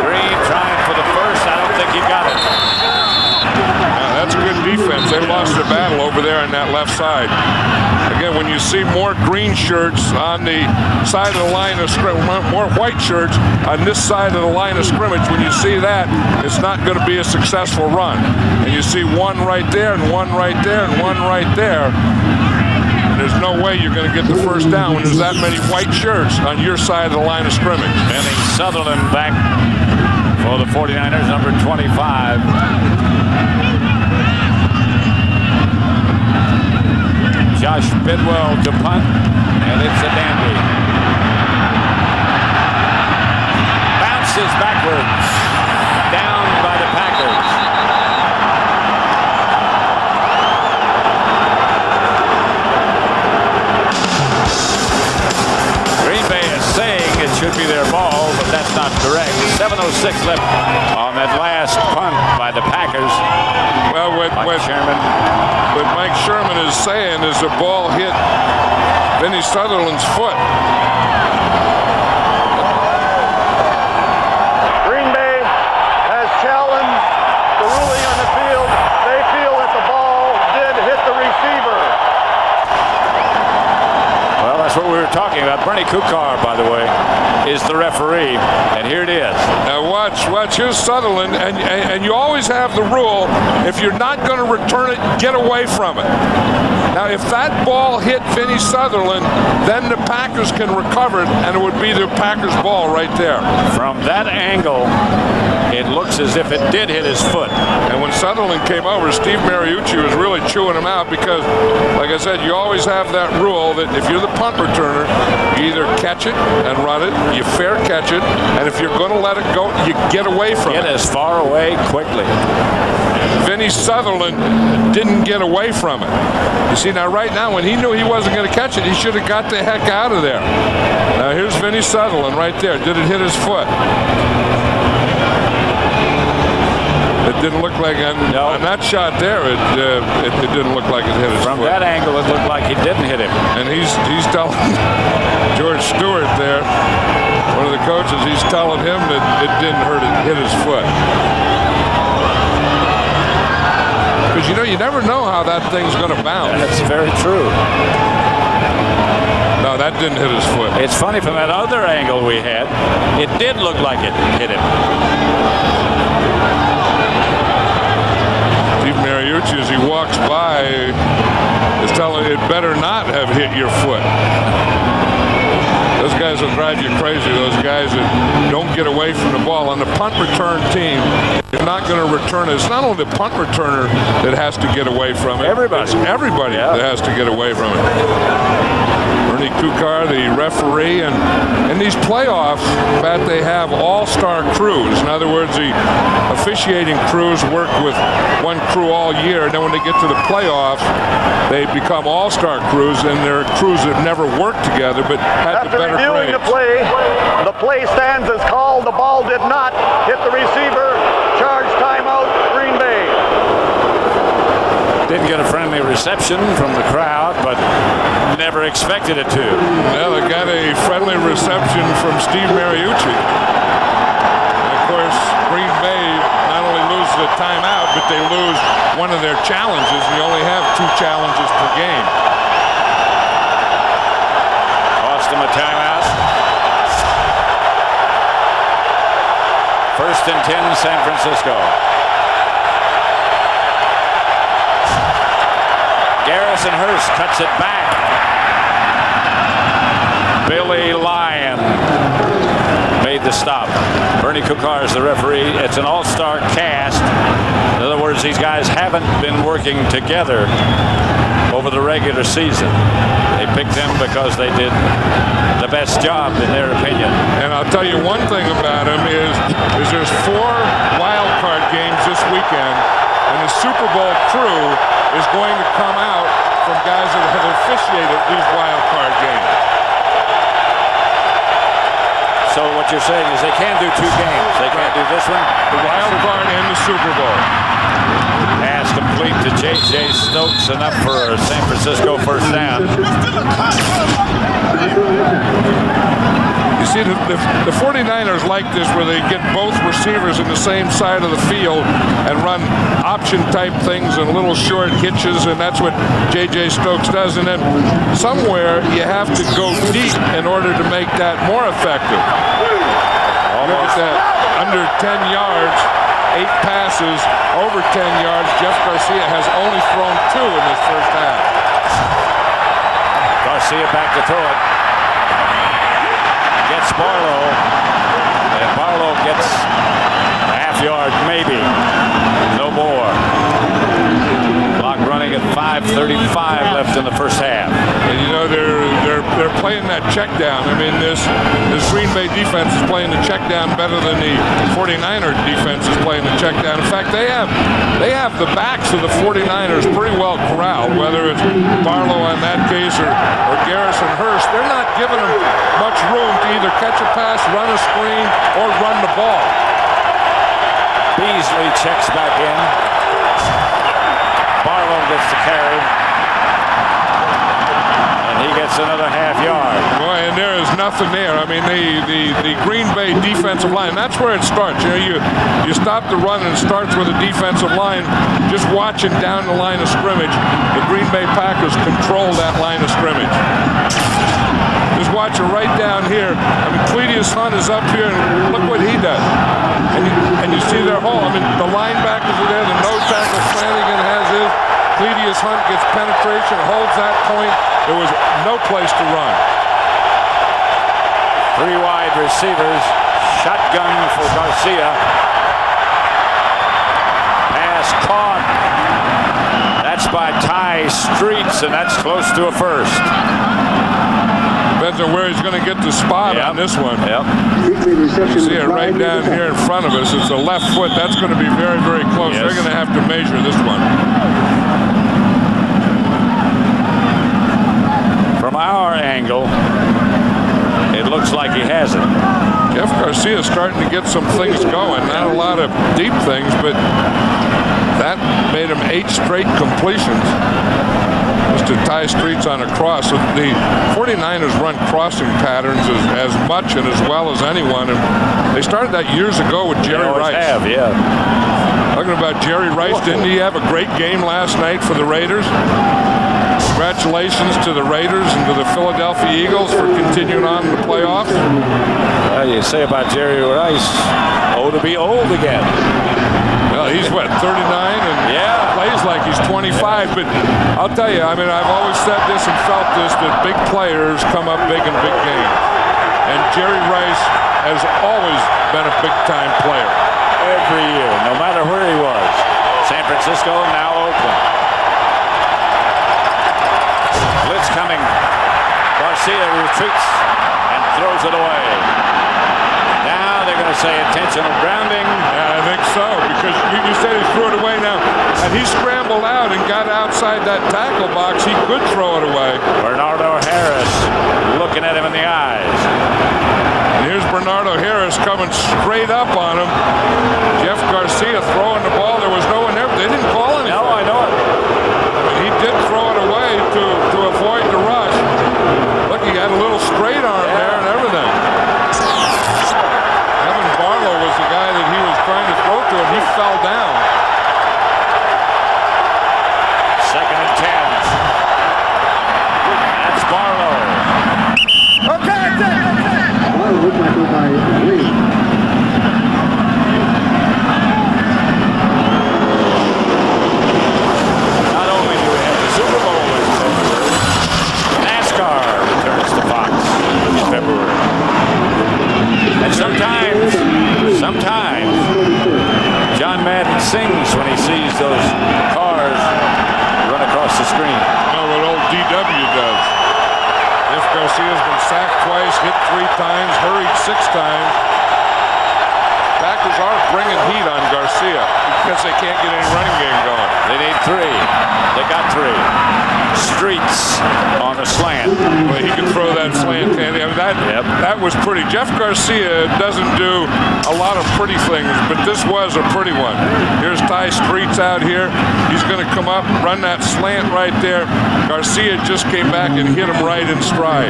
Green trying for the first. I don't think he got it. That's good defense. They lost the battle over there on that left side. Again, when you see more green shirts on the side of the line of scrimmage, more white shirts on this side of the line of scrimmage, when you see that, it's not going to be a successful run. And you see one right there and one right there and one right there. And there's no way you're going to get the first down when there's that many white shirts on your side of the line of scrimmage. Benny Sutherland back for the 49ers, number 25. Josh Bidwell to punt, and it's a dandy. Bounces backwards, down by the Packers. Green Bay is saying it should be their ball, but that's not correct. 7:06 left on that last punt by the Packers. Well, what Mike Sherman is saying is the ball hit Vinny Sutherland's foot. Green Bay has challenged the ruling on the field. They feel that the ball did hit the receiver. Well, that's what we were talking about. Bernie Kukar, by the way, is the referee, and here it is. Now watch. Here's Sutherland, and you always have the rule, if you're not going to return it, get away from it. Now, if that ball hit Vinny Sutherland, then the Packers can recover it, and it would be the Packers' ball right there. From that angle, it looks as if it did hit his foot. And when Sutherland came over, Steve Mariucci was really chewing him out because, like I said, you always have that rule that if you're the punt returner, you either catch it and run it, you fair catch it, and if you're going to let it go, you get away from it. Get as far away quickly. Vinny Sutherland didn't get away from it. You see, now right now, when he knew he wasn't going to catch it, he should have got the heck out of there. Now here's Vinny Sutherland right there. Did it hit his foot? It didn't look like on that shot there. It didn't look like it hit his From foot. that angle, it looked like it didn't hit him. And he's telling George Stewart there, one of the coaches, he's telling him that it didn't hit his foot. Because you never know how that thing's going to bounce. That's very true. No, that didn't hit his foot. It's funny, from that other angle we had, it did look like it hit him. Steve Mariucci, as he walks by, is telling it better not have hit your foot. Those guys will drive you crazy. Those guys that don't get away from the ball. On the punt return team, you're not going to return it. It's not only the punt returner that has to get away from it. Everybody. It's everybody that has to get away from it. Bernie Kukar, the referee, and in these playoffs, Pat, they have all-star crews. In other words, the officiating crews work with one crew all year, and then when they get to the playoffs, they become all-star crews, and they're crews that never worked together but had the better Reviewing grades. the play stands as called. The ball did not hit the receiver. Charge timeout, Green Bay. Didn't get a friendly reception from the crowd, but never expected it to. Well, they got a friendly reception from Steve Mariucci. And of course, Green Bay not only loses a timeout, but they lose one of their challenges. You only have 2 challenges per game. Cost them a timeout. First and 10, San Francisco. Garrison Hurst cuts it back. Billy Lyon made the stop. Bernie Kukar is the referee. It's an all-star cast. In other words, these guys haven't been working together over the regular season. They picked them because they did the best job in their opinion. And I'll tell you one thing about him is there's 4 wild card games this weekend, and the Super Bowl crew is going to come out from guys that have officiated these wild card games. So what you're saying is they can do 2 games. They can't do this one, The wild card and the Super Bowl. pass complete to J.J. Stokes, enough for a San Francisco first down. You see, the 49ers like this where they get both receivers in the same side of the field and run option-type things and little short hitches, and that's what J.J. Stokes does. And then somewhere you have to go deep in order to make that more effective. Look at that, under 10 yards, 8 passes, over 10 yards. Jeff Garcia has only thrown 2 in this first half. Garcia back to throw it. Gets Barlow, and Barlow gets a half yard, maybe, no more. Clock running at 5:35 left in the first half. And you know they're playing that check down. I mean this Green Bay defense is playing the check down better than the 49er defense is playing the check down. In fact, they have the backs of the 49ers pretty well corralled, whether it's Barlow in that case or Garrison Hurst. They're not giving them much room to either catch a pass, run a screen, or run the ball. Beasley checks back in. Barlow gets the carry. And he gets another half yard. Boy, and there is nothing there. I mean, the Green Bay defensive line, that's where it starts. You know, you stop the run and it starts with the defensive line just watching down the line of scrimmage. The Green Bay Packers control that line of scrimmage. Just watch it right down here. I mean, Cletius Hunt is up here, and look what he does. And you see their hole. I mean, the linebackers are there. The nose tackle Flanagan has his. Cletius Hunt gets penetration, holds that point. There was no place to run. 3 wide receivers. Shotgun for Garcia. Pass caught. That's by Ty Streets, and that's close to a first. Depends on where he's going to get the spot on this one. Yep. You see it right down here in front of us. It's the left foot. That's going to be very, very close. Yes. They're going to have to measure this one. From our angle, it looks like he has it. Jeff Garcia is starting to get some things going. Not a lot of deep things, but that made him 8 straight completions. To Ty Streets on a cross. So the 49ers run crossing patterns as much and as well as anyone. And they started that years ago with Jerry Rice. Have, yeah. Talking about Jerry Rice, didn't he have a great game last night for the Raiders? Congratulations to the Raiders and to the Philadelphia Eagles for continuing on in the playoffs. Well, you say about Jerry Rice, to be old again. Well, he's what, 39 and plays like he's 25. But I'll tell you, I mean, I've always said this and felt this, that big players come up big in big games. And Jerry Rice has always been a big-time player. Every year, no matter where he was. San Francisco, now Oakland. Blitz coming. Garcia retreats and throws it away. Now they're going to say intentional grounding. Yeah, I think so, because you said he threw it away now. And he scrambled out and got outside that tackle box. He could throw it away. Bernardo Harris looking at him in the eyes. And here's Bernardo Harris coming straight up on him. Jeff Garcia throwing the ball. There was no one there. They didn't call anything. No, I know it. I mean, he did throw it away to avoid the rush. Look, he had a little straight arm there and everything. Barlow was the guy that he was trying to throw to, and he fell down. 2nd and 10. That's Barlow. Okay, Barlow looks like by Lee. hit 3 times, hurried 6 times. Packers are bringing heat on Garcia because they can't get any running game going. They need 3. They got 3. Streets on the slant. Well, he can throw that slant, can't he? I mean, that was pretty. Jeff Garcia doesn't do a lot of pretty things, but this was a pretty one. Here's Ty Streets out here. He's going to come up, run that slant right there. Garcia just came back and hit him right in stride.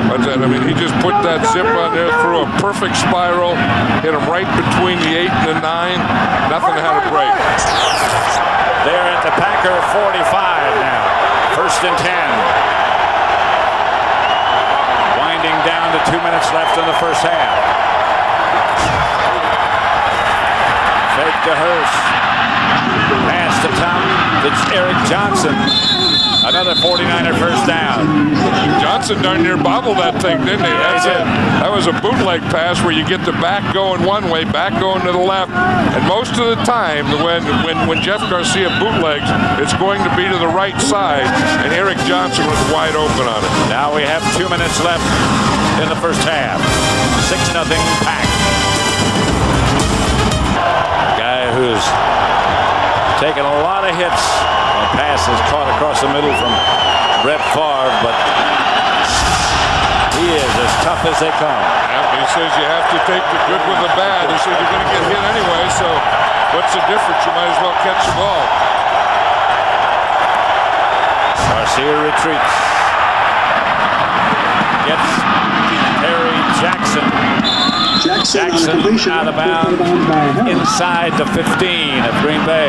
What's that? I mean, he just put that zip on there, threw a perfect spiral, hit him right between the 8 and the 9. Nothing had a break. They're at the Packer 45 now. 1st and 10. Winding down to 2 minutes left in the first half. Fake to Hurst. Pass to Tom. It's Eric Johnson. Another 49er first down. Johnson darn near bobbled that thing, didn't he? That was a bootleg pass where you get the back going one way, back going to the left. And most of the time, when Jeff Garcia bootlegs, it's going to be to the right side, and Eric Johnson was wide open on it. Now we have 2 minutes left in the first half. 6-0 Pack. Guy who's taken a lot of hits. The pass is caught across the middle from Brett Favre, but he is as tough as they come. Yeah, he says you have to take the good with the bad. He said you're going to get hit anyway, so what's the difference? You might as well catch the ball. Garcia retreats. Gets Terry Jackson. Jackson out of bounds inside the 15 of Green Bay.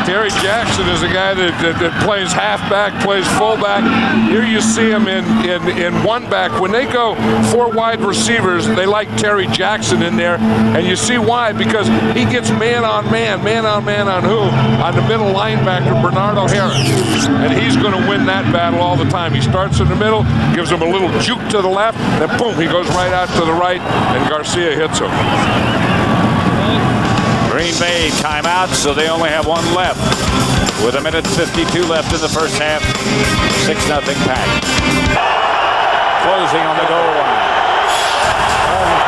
Terry Jackson is a guy that plays halfback, plays fullback. Here you see him in one back. When they go 4 wide receivers, they like Terry Jackson in there, and you see why, because he gets man on man on who? On the middle linebacker, Bernardo Harris. And he's going to win that battle all the time. He starts in the middle, gives him a little juke to the left, then boom, he goes right out to the right, and Garcia hits him. Green Bay timeout, so they only have 1 left. With 1:52 left in the first half, 6-0 Pack. Closing on the goal line.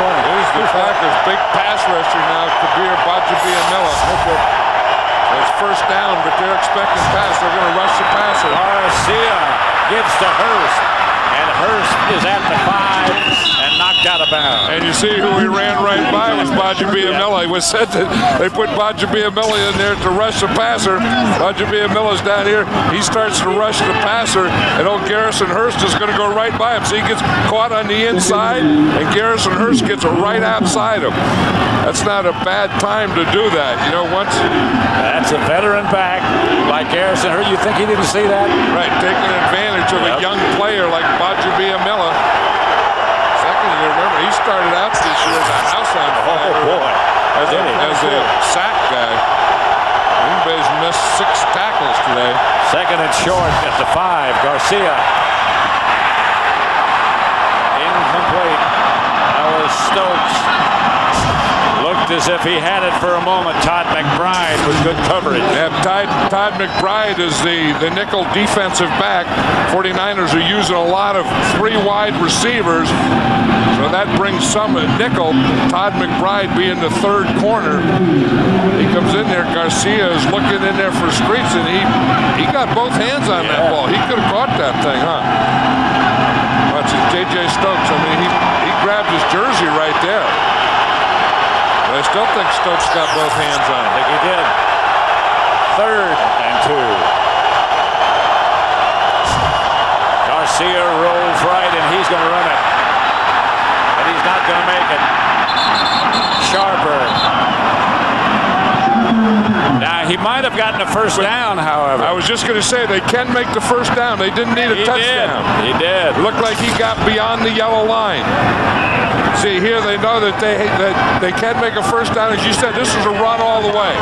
Here's the Packers' big pass rusher now, Kabir Bajabiamila. It's first down, but they're expecting pass. They're going to rush the passer. Garcia gives to Hurst, and Hurst is at the 5 and knocked out of bounds. And you see who he ran right by was Bajabiamila. It was said that they put Bajabiamila in there to rush the passer. Bajabiamila's down here. He starts to rush the passer, and old Garrison Hurst is going to go right by him. So he gets caught on the inside, and Garrison Hurst gets right outside him. That's not a bad time to do that. You know, once... That's a veteran back like Garrison Hurst. You think he didn't see that? Right, taking advantage of a young player like Bajabiamila. You remember, he started out this year as a house on fire. Oh, boy. As a sack guy. Green Bay's missed 6 tackles today. 2nd and short at the 5. Garcia. Incomplete. That was Stokes. Looked as if he had it for a moment. Todd McBride with good coverage. Yeah, Todd McBride is the nickel defensive back. 49ers are using a lot of 3 wide receivers. So that brings some nickel. Todd McBride being the 3rd corner. He comes in there. Garcia is looking in there for Streets, and he got both hands on that ball. He could have caught that thing, huh? That's J.J. Stokes. I mean, he grabbed his jersey right there. But I still think Stokes got both hands on it. I think he did. 3rd and 2. Garcia rolls right, and he's going to run it. He's not going to make it. Sharper. Now, he might have gotten a first down, however. I was just going to say, they can make the first down. They didn't need a touchdown. He did. It looked like he got beyond the yellow line. See, here they know that they can make a first down. As you said, this is a run all the way.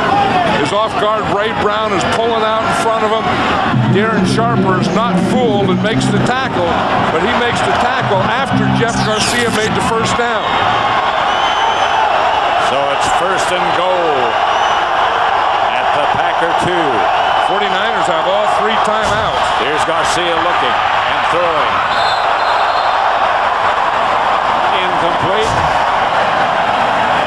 His off guard, Ray Brown, is pulling out in front of him. Darren Sharper is not fooled and makes the tackle, but he makes the tackle after Jeff Garcia made the first down. So it's 1st and goal at the Packer 2. 49ers have all 3 timeouts. Here's Garcia looking and throwing. incomplete.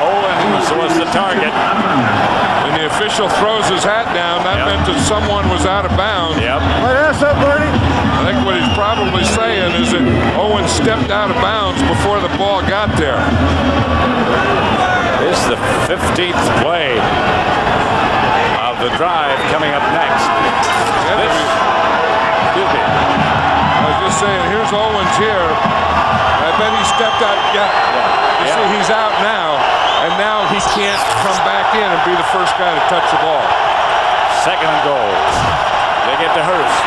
Owens was the target. And the official throws his hat down. That meant that someone was out of bounds. Yep. That's up, Bernie. I think what he's probably saying is that Owens stepped out of bounds before the ball got there. This is the 15th play of the drive coming up next. Excuse me. I was just saying, here's Owens here. I bet he stepped out. You see, he's out now. And now he can't come back in and be the first guy to touch the ball. Second and goal. They get to Hurst.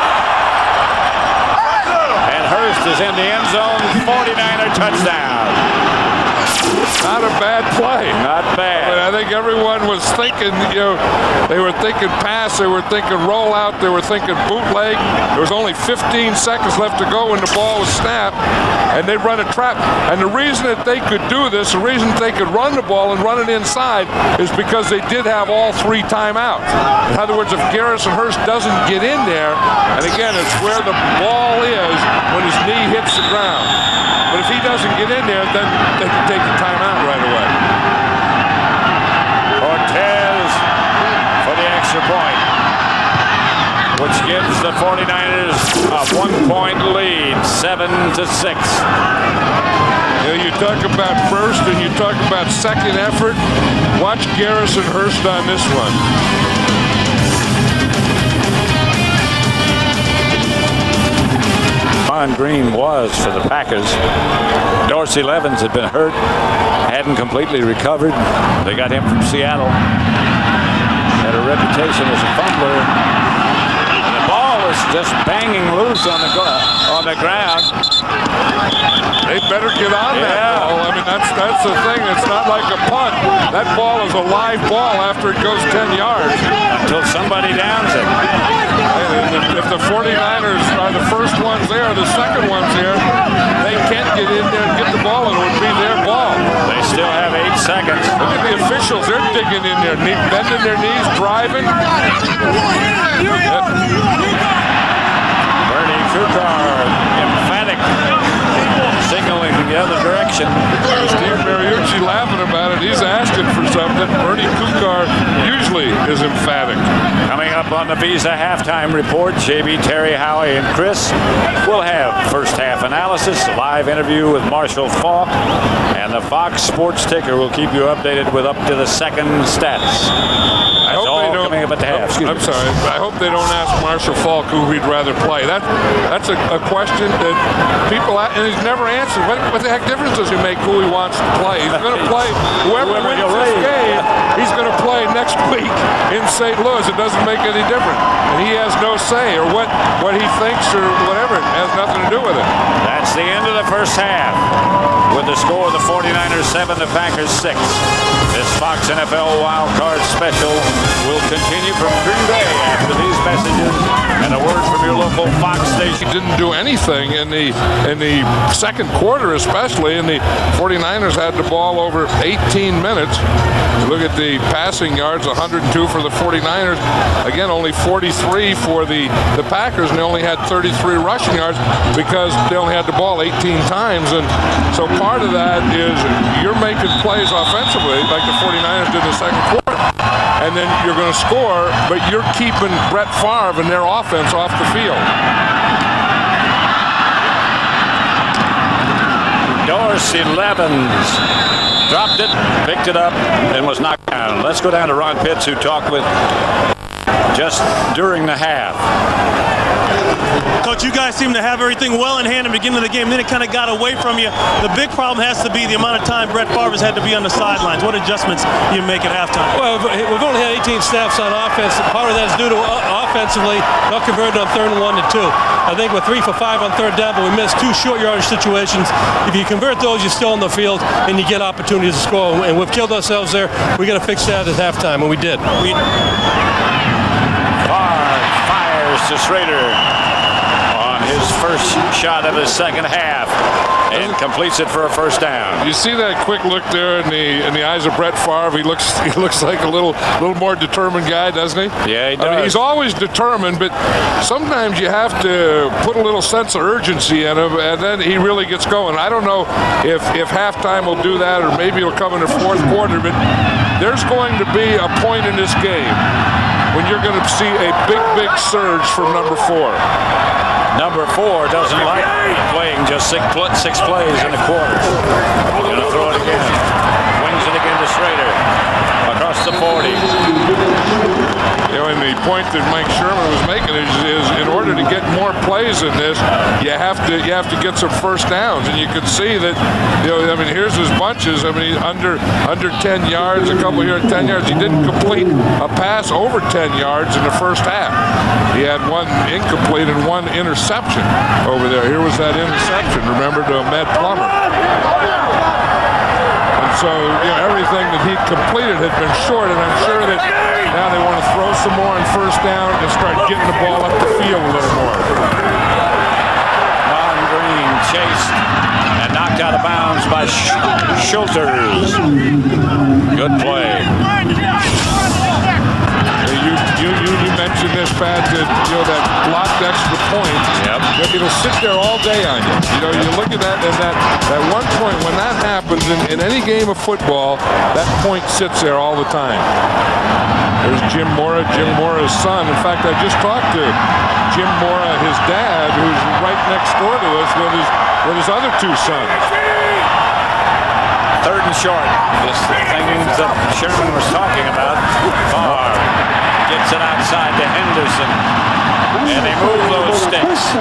And Hurst is in the end zone. 49er touchdown. Not a bad play. Not bad. But I think everyone was thinking, they were thinking pass, they were thinking rollout, they were thinking bootleg. There was only 15 seconds left to go when the ball was snapped, and they run a trap. And the reason that they could do this, the reason that they could run the ball and run it inside is because they did have all 3 timeouts. In other words, if Garrison Hurst doesn't get in there, and again, it's where the ball is when his knee hits the ground. But if he doesn't get in there, then they can take the timeout right away. Cortez for the extra point, which gives the 49ers a 1-point lead, 7-6. You talk about first and you talk about second effort. Watch Garrison Hurst on this one. Ron Green was for the Packers. Dorsey Levens had been hurt, hadn't completely recovered. They got him from Seattle. Had a reputation as a fumbler. And the ball was just banging loose on the ground. They better get on that ball. I mean, that's the thing. It's not like a punt. That ball is a live ball after it goes 10 yards. Until somebody downs it. If the 49ers are the first ones there, the second ones here, they can't get in there and get the ball, and it would be their ball. They still have 8 seconds. Look at the officials. They're digging in there, bending their knees, driving. Bernie Kukar, emphatic, signaling the other direction. Steve Mariucci laughing about it. He's asking for something. Bernie Kukar usually is emphatic. Coming up on the Visa halftime report, JB, Terry, Howie, and Chris will have first half analysis, a live interview with Marshall Faulk, and the Fox Sports Ticker will keep you updated with up to the second stats. I hope they don't. Coming up at the half. I'm sorry. I hope they don't ask Marshall Faulk who he'd rather play. That's a question that people and he's never answered. What the heck difference does it make who he wants to play? He's going to play whoever wins this game. He's going to play next week in St. Louis. It doesn't make any difference, and he has no say or what he thinks or whatever. It has nothing to do with it. That's the end of the first half. With the score of the 49ers 7, the Packers 6. This Fox NFL Wildcard special will continue from Green Bay after these messages and a word from your local Fox station. Didn't do anything in the second quarter, especially, and the 49ers had the ball over 18 minutes. Look at the passing yards, 102 for the 49ers. Again, only 43 for the Packers, and they only had 33 rushing yards because they only had the ball 18 times. And so part of that is you're making plays offensively like the 49ers did in the second quarter. And then you're going to score, but you're keeping Brett Favre and their offense off the field. Dorsey Levens dropped it, picked it up, and was knocked down. Let's go down to Ron Pitts, who talked with just during the half. Coach, you guys seem to have everything well in hand at the beginning of the game. Then it kind of got away from you. The big problem has to be the amount of time Brett Favre has had to be on the sidelines. What adjustments you make at halftime? Well, we've only had 18 snaps on offense. Part of that is due to offensively not converted on 3rd and 1 and 2. I think we're 3 for 5 on 3rd down, but we missed 2 short yardage situations. If you convert those, you're still on the field and you get opportunities to score. And we've killed ourselves there. We got to fix that at halftime, and we did. Favre fires to Schrader on his first shot of the second half. and completes it for a first down. You see that quick look there in the eyes of Brett Favre. He looks like a little more determined guy, doesn't he? Yeah, he does. I mean, he's always determined, but sometimes you have to put a little sense of urgency in him, and then he really gets going. I don't know if halftime will do that, or maybe it'll come in the fourth quarter, but there's going to be a point in this game when you're going to see a big surge from number 4. Number 4 doesn't like playing just six plays in a quarter. He's going to throw it again. Wings it again to Schrader. Across the 40. You know, and the point that Mike Sherman was making is in order to get more plays in this, you have to get some first downs, and you can see that. You know, I mean, here's his bunches. I mean, under 10 yards, a couple here at 10 yards. He didn't complete a pass over 10 yards in the first half. He had one incomplete and one interception over there. Here was that interception. Remember, to Ahmed Plummer. And so, you know, everything that he completed had been short, and I'm sure that now they want to throw some more on first down and start getting the ball up the field a little more. Ron Green chased and knocked out of bounds by Schulters. Good play. You mentioned this, Pat, that, you know, that blocked extra point. Yep. It'll sit there all day on you. You know, you look at that, and that one point, when that happens in any game of football, that point sits there all the time. There's Jim Mora, Mora's son. In fact, I just talked to Jim Mora, his dad, who's right next door to us with his other 2 sons. 3rd and short. Just the things that Sherman was talking about. Favre gets it outside to Henderson. And they move those sticks.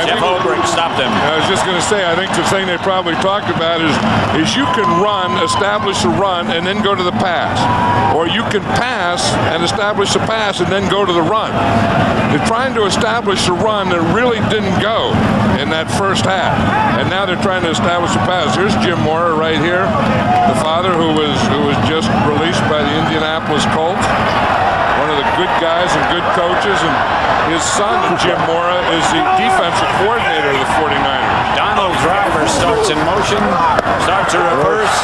Jeff Ulbrich stopped him. I was just going to say, I think the thing they probably talked about is you can establish a run, and then go to the pass. Or you can pass and establish a pass and then go to the run. They're trying to establish a run that really didn't go in that first half. And now they're trying to establish a pass. Here's Jim Mora right here, the father who was just released by the Indianapolis Colts. One of the good guys and good coaches, and his son, Jim Mora, is the defensive coordinator of the 49ers. Donald Driver starts in motion, starts a reverse,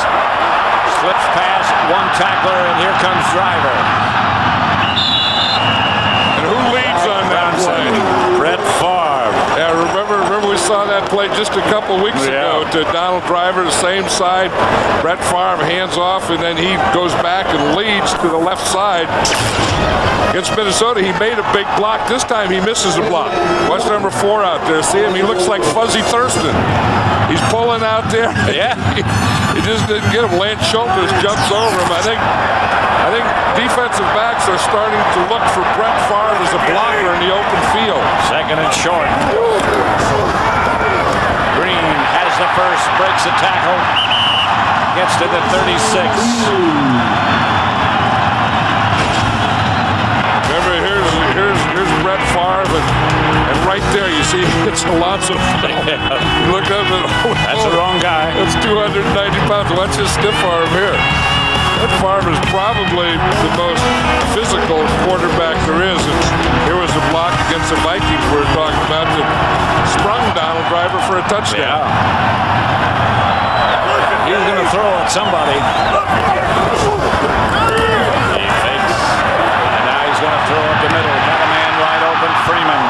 slips past one tackler, and here comes Driver. And who leads on that play? Brett Favre. Yeah, remember we saw that play just a couple weeks ago to Donald Driver, the same side. Brett Favre hands off, and then he goes back and leads to the left side. Against Minnesota, he made a big block. This time he misses a block. Watch number 4 out there. See him? He looks like Fuzzy Thurston. He's pulling out there. Yeah. He just didn't get him. Lance Schulters jumps over him. I think defensive backs are starting to look for Brett Favre as a blocker in the open field. 2nd and short. Green has the first, breaks a tackle, gets to the 36. Here's Brett Favre, and right there you see it's Alonzo. You look up and that's the wrong guy. That's 290 pounds. Watch his stiff arm here. Brett Favre is probably the most physical quarterback there is. And here was a block against the Vikings we were talking about that sprung Donald Driver for a touchdown. Yeah. He's going to throw at somebody. He fakes. And now he's going to throw up the middle. Got a man wide open, Freeman.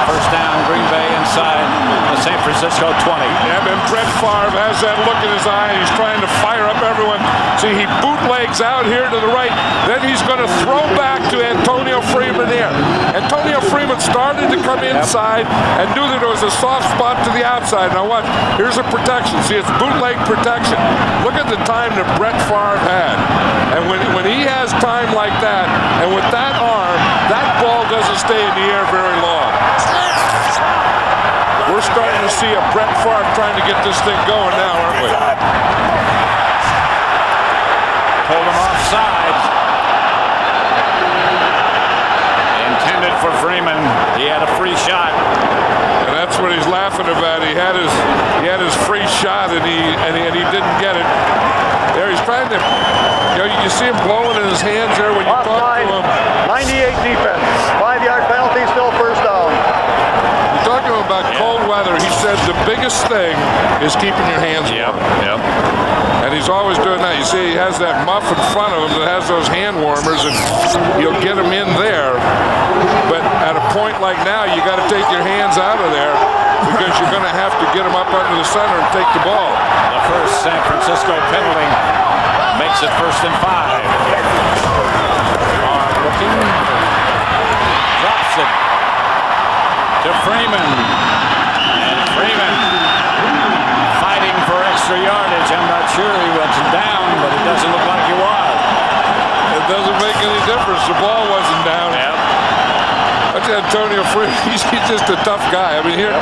First down, Green Bay inside the San Francisco 20. Yeah, and Brett Favre has that look in his eye. He's trying to fire up everyone. See, he bootlegs out here to the right. Then he's going to throw back to Antonio Freeman here. Antonio Freeman started to come inside and knew that there was a soft spot to the outside. Now watch, here's a protection. See, it's bootleg protection. Look at the time that Brett Favre had. And when he has time like that, and with that arm, that ball doesn't stay in the air very long. We're starting to see a Brett Favre trying to get this thing going now, aren't we? Pulled him offside. Intended for Freeman. He had a free shot. And that's what he's laughing about. He had his free shot, and he didn't get it. There he's trying to, you see him blowing in his hands there when you talk to him. 98 defense. 5-yard penalty, still first down. You're talking about cold weather. He's thing is keeping your hands warm. Yep. And he's always doing that. You see, he has that muff in front of him that has those hand warmers, and he'll get them in there. But at a point like now, you got to take your hands out of there because you're going to have to get them up under the center and take the ball. The first San Francisco penalty makes it 1st and 5. Looking, drops it to Freeman, and Freeman fighting for extra yardage. I'm not sure he was down, but it doesn't look like he was. It doesn't make any difference. The ball wasn't down. Yep. That's Antonio Freeman. He's just a tough guy. I mean, here,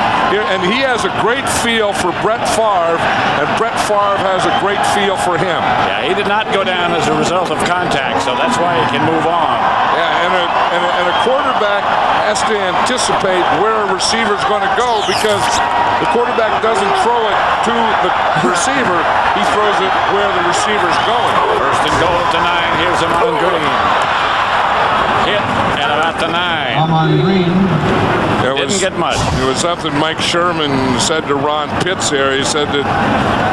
and he has a great feel for Brett Favre, and Brett Favre has a great feel for him. Yeah, he did not go down as a result of contact, so that's why he can move on. Yeah, and a quarterback has to anticipate where a receiver's going to go, because the quarterback doesn't throw it to the receiver. He throws it where the receiver's going. 1st and goal at the 9. Here's Amon Green. Hit at about the 9. Amon Green. Didn't get much. It was something Mike Sherman said to Ron Pitts there. He said that,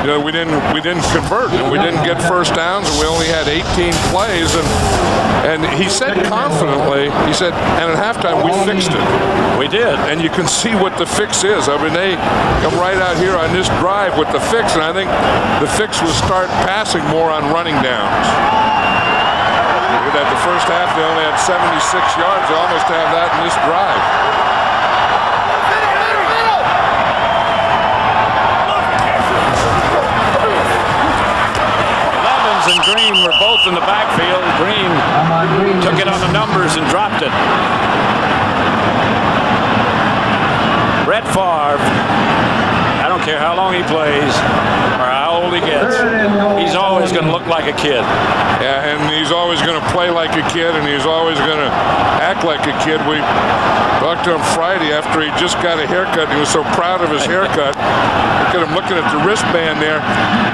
you know, we didn't convert, and we didn't get first downs, and we only had 18 plays. And he said confidently, he said, and at halftime we fixed it. We did. And you can see what the fix is. I mean, they come right out here on this drive with the fix, and I think the fix was start passing more on running downs. Look at that, the first half they only had 76 yards. They almost have that in this drive. And Green were both in the backfield. Green took it on the numbers and dropped it. Brett Favre, I don't care how long he plays or how old he gets, he's always going to look like a kid. Yeah, and he's always going to play like a kid, and he's always going to act like a kid. We talked to him Friday after he just got a haircut. He was so proud of his haircut. Look at him looking at the wristband there.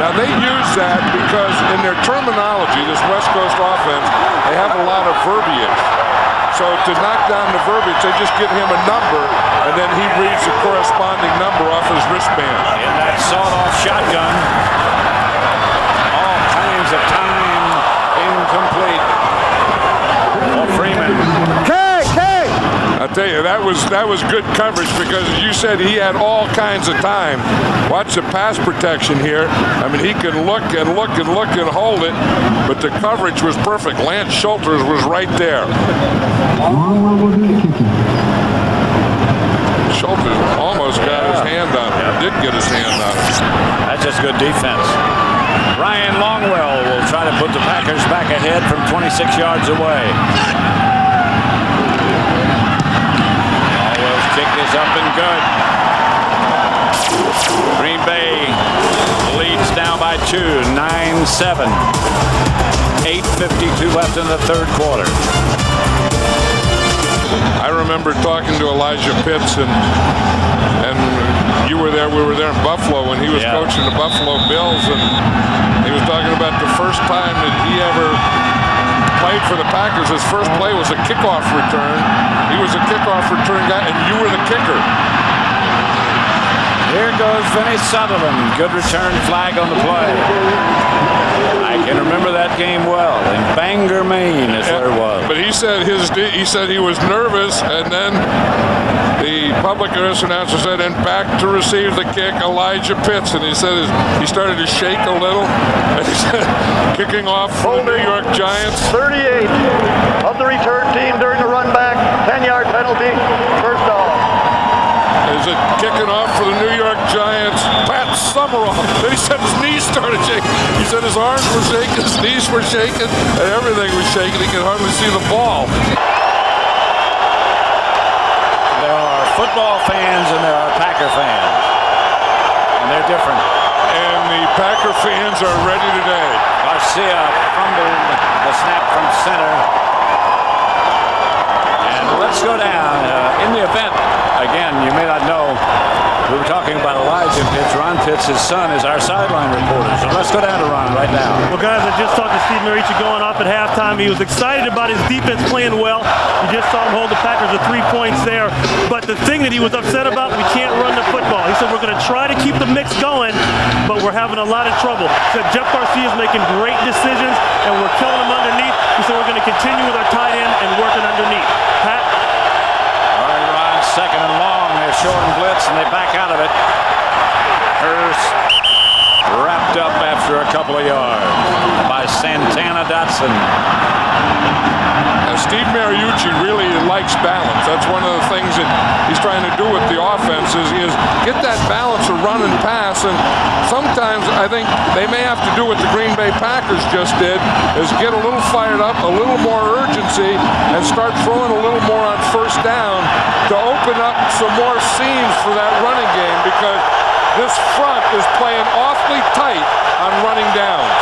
Now, they use that because in their terminology, this West Coast offense, they have a lot of verbiage. So to knock down the verbiage, they just give him a number, and then he reads the corresponding number off his wristband. In that sawed-off shotgun, all kinds of time incomplete for Freeman. I'll tell you, that was good coverage, because you said he had all kinds of time. Watch the pass protection here. I mean, he can look and look and look and hold it, but the coverage was perfect. Lance Schulters was right there. Schulters almost got his hand on it. Did get his hand on it. That's just good defense. Ryan Longwell will try to put the Packers back ahead from 26 yards away. Kick is up and good. Green Bay leads now by 2, 9-7. 8:52 left in the third quarter. I remember talking to Elijah Pitts, and you were there. We were there in Buffalo when he was coaching the Buffalo Bills, and he was talking about the first time that he ever played for the Packers. His first play was a kickoff return. He was a kickoff return guy, and you were the kicker. Here goes Vinny Sutherland. Good return flag on the play. I can remember that game well. In Bangor, Maine is where it was. But he said he was nervous, and then the public address announcer said, and back to receive the kick, Elijah Pitts. And he said he started to shake a little. And he said, kicking off for the New York Giants. 38 of the return team during the run back. 10-yard penalty. First down. Is it kicking off for the New York Giants? Pat Summerall. Then he said his knees started shaking. He said his arms were shaking, his knees were shaking, and everything was shaking. He could hardly see the ball. There are football fans and there are Packer fans. And they're different. And the Packer fans are ready today. Garcia fumbled the snap from center. And let's go down. In the event, again, you may not know, we were talking about Elijah second pitch. Ron Pitts, his son, is our sideline reporter. So let's go down to Ron right now. Well, guys, I just talked to Steve Marici going off at halftime. He was excited about his defense playing well. You just saw him hold the Packers to 3 points there. But the thing that he was upset about, we can't run the football. He said we're going to try to keep the mix going, but we're having a lot of trouble. He said Jeff Garcia is making great decisions, and we're killing him underneath. He said we're going to continue with our tight end and working underneath. Pat? All right, Ron, second and long. They're short and blitz, and they back out of it. Hurst wrapped up after a couple of yards by Santana Dotson. Steve Mariucci really likes balance. That's one of the things that he's trying to do with the offense is get that balance of run and pass. And sometimes I think they may have to do what the Green Bay Packers just did, is get a little fired up, a little more urgency, and start throwing a little more on first down to open up some more seams for that running game, because this front is playing awfully tight on running downs.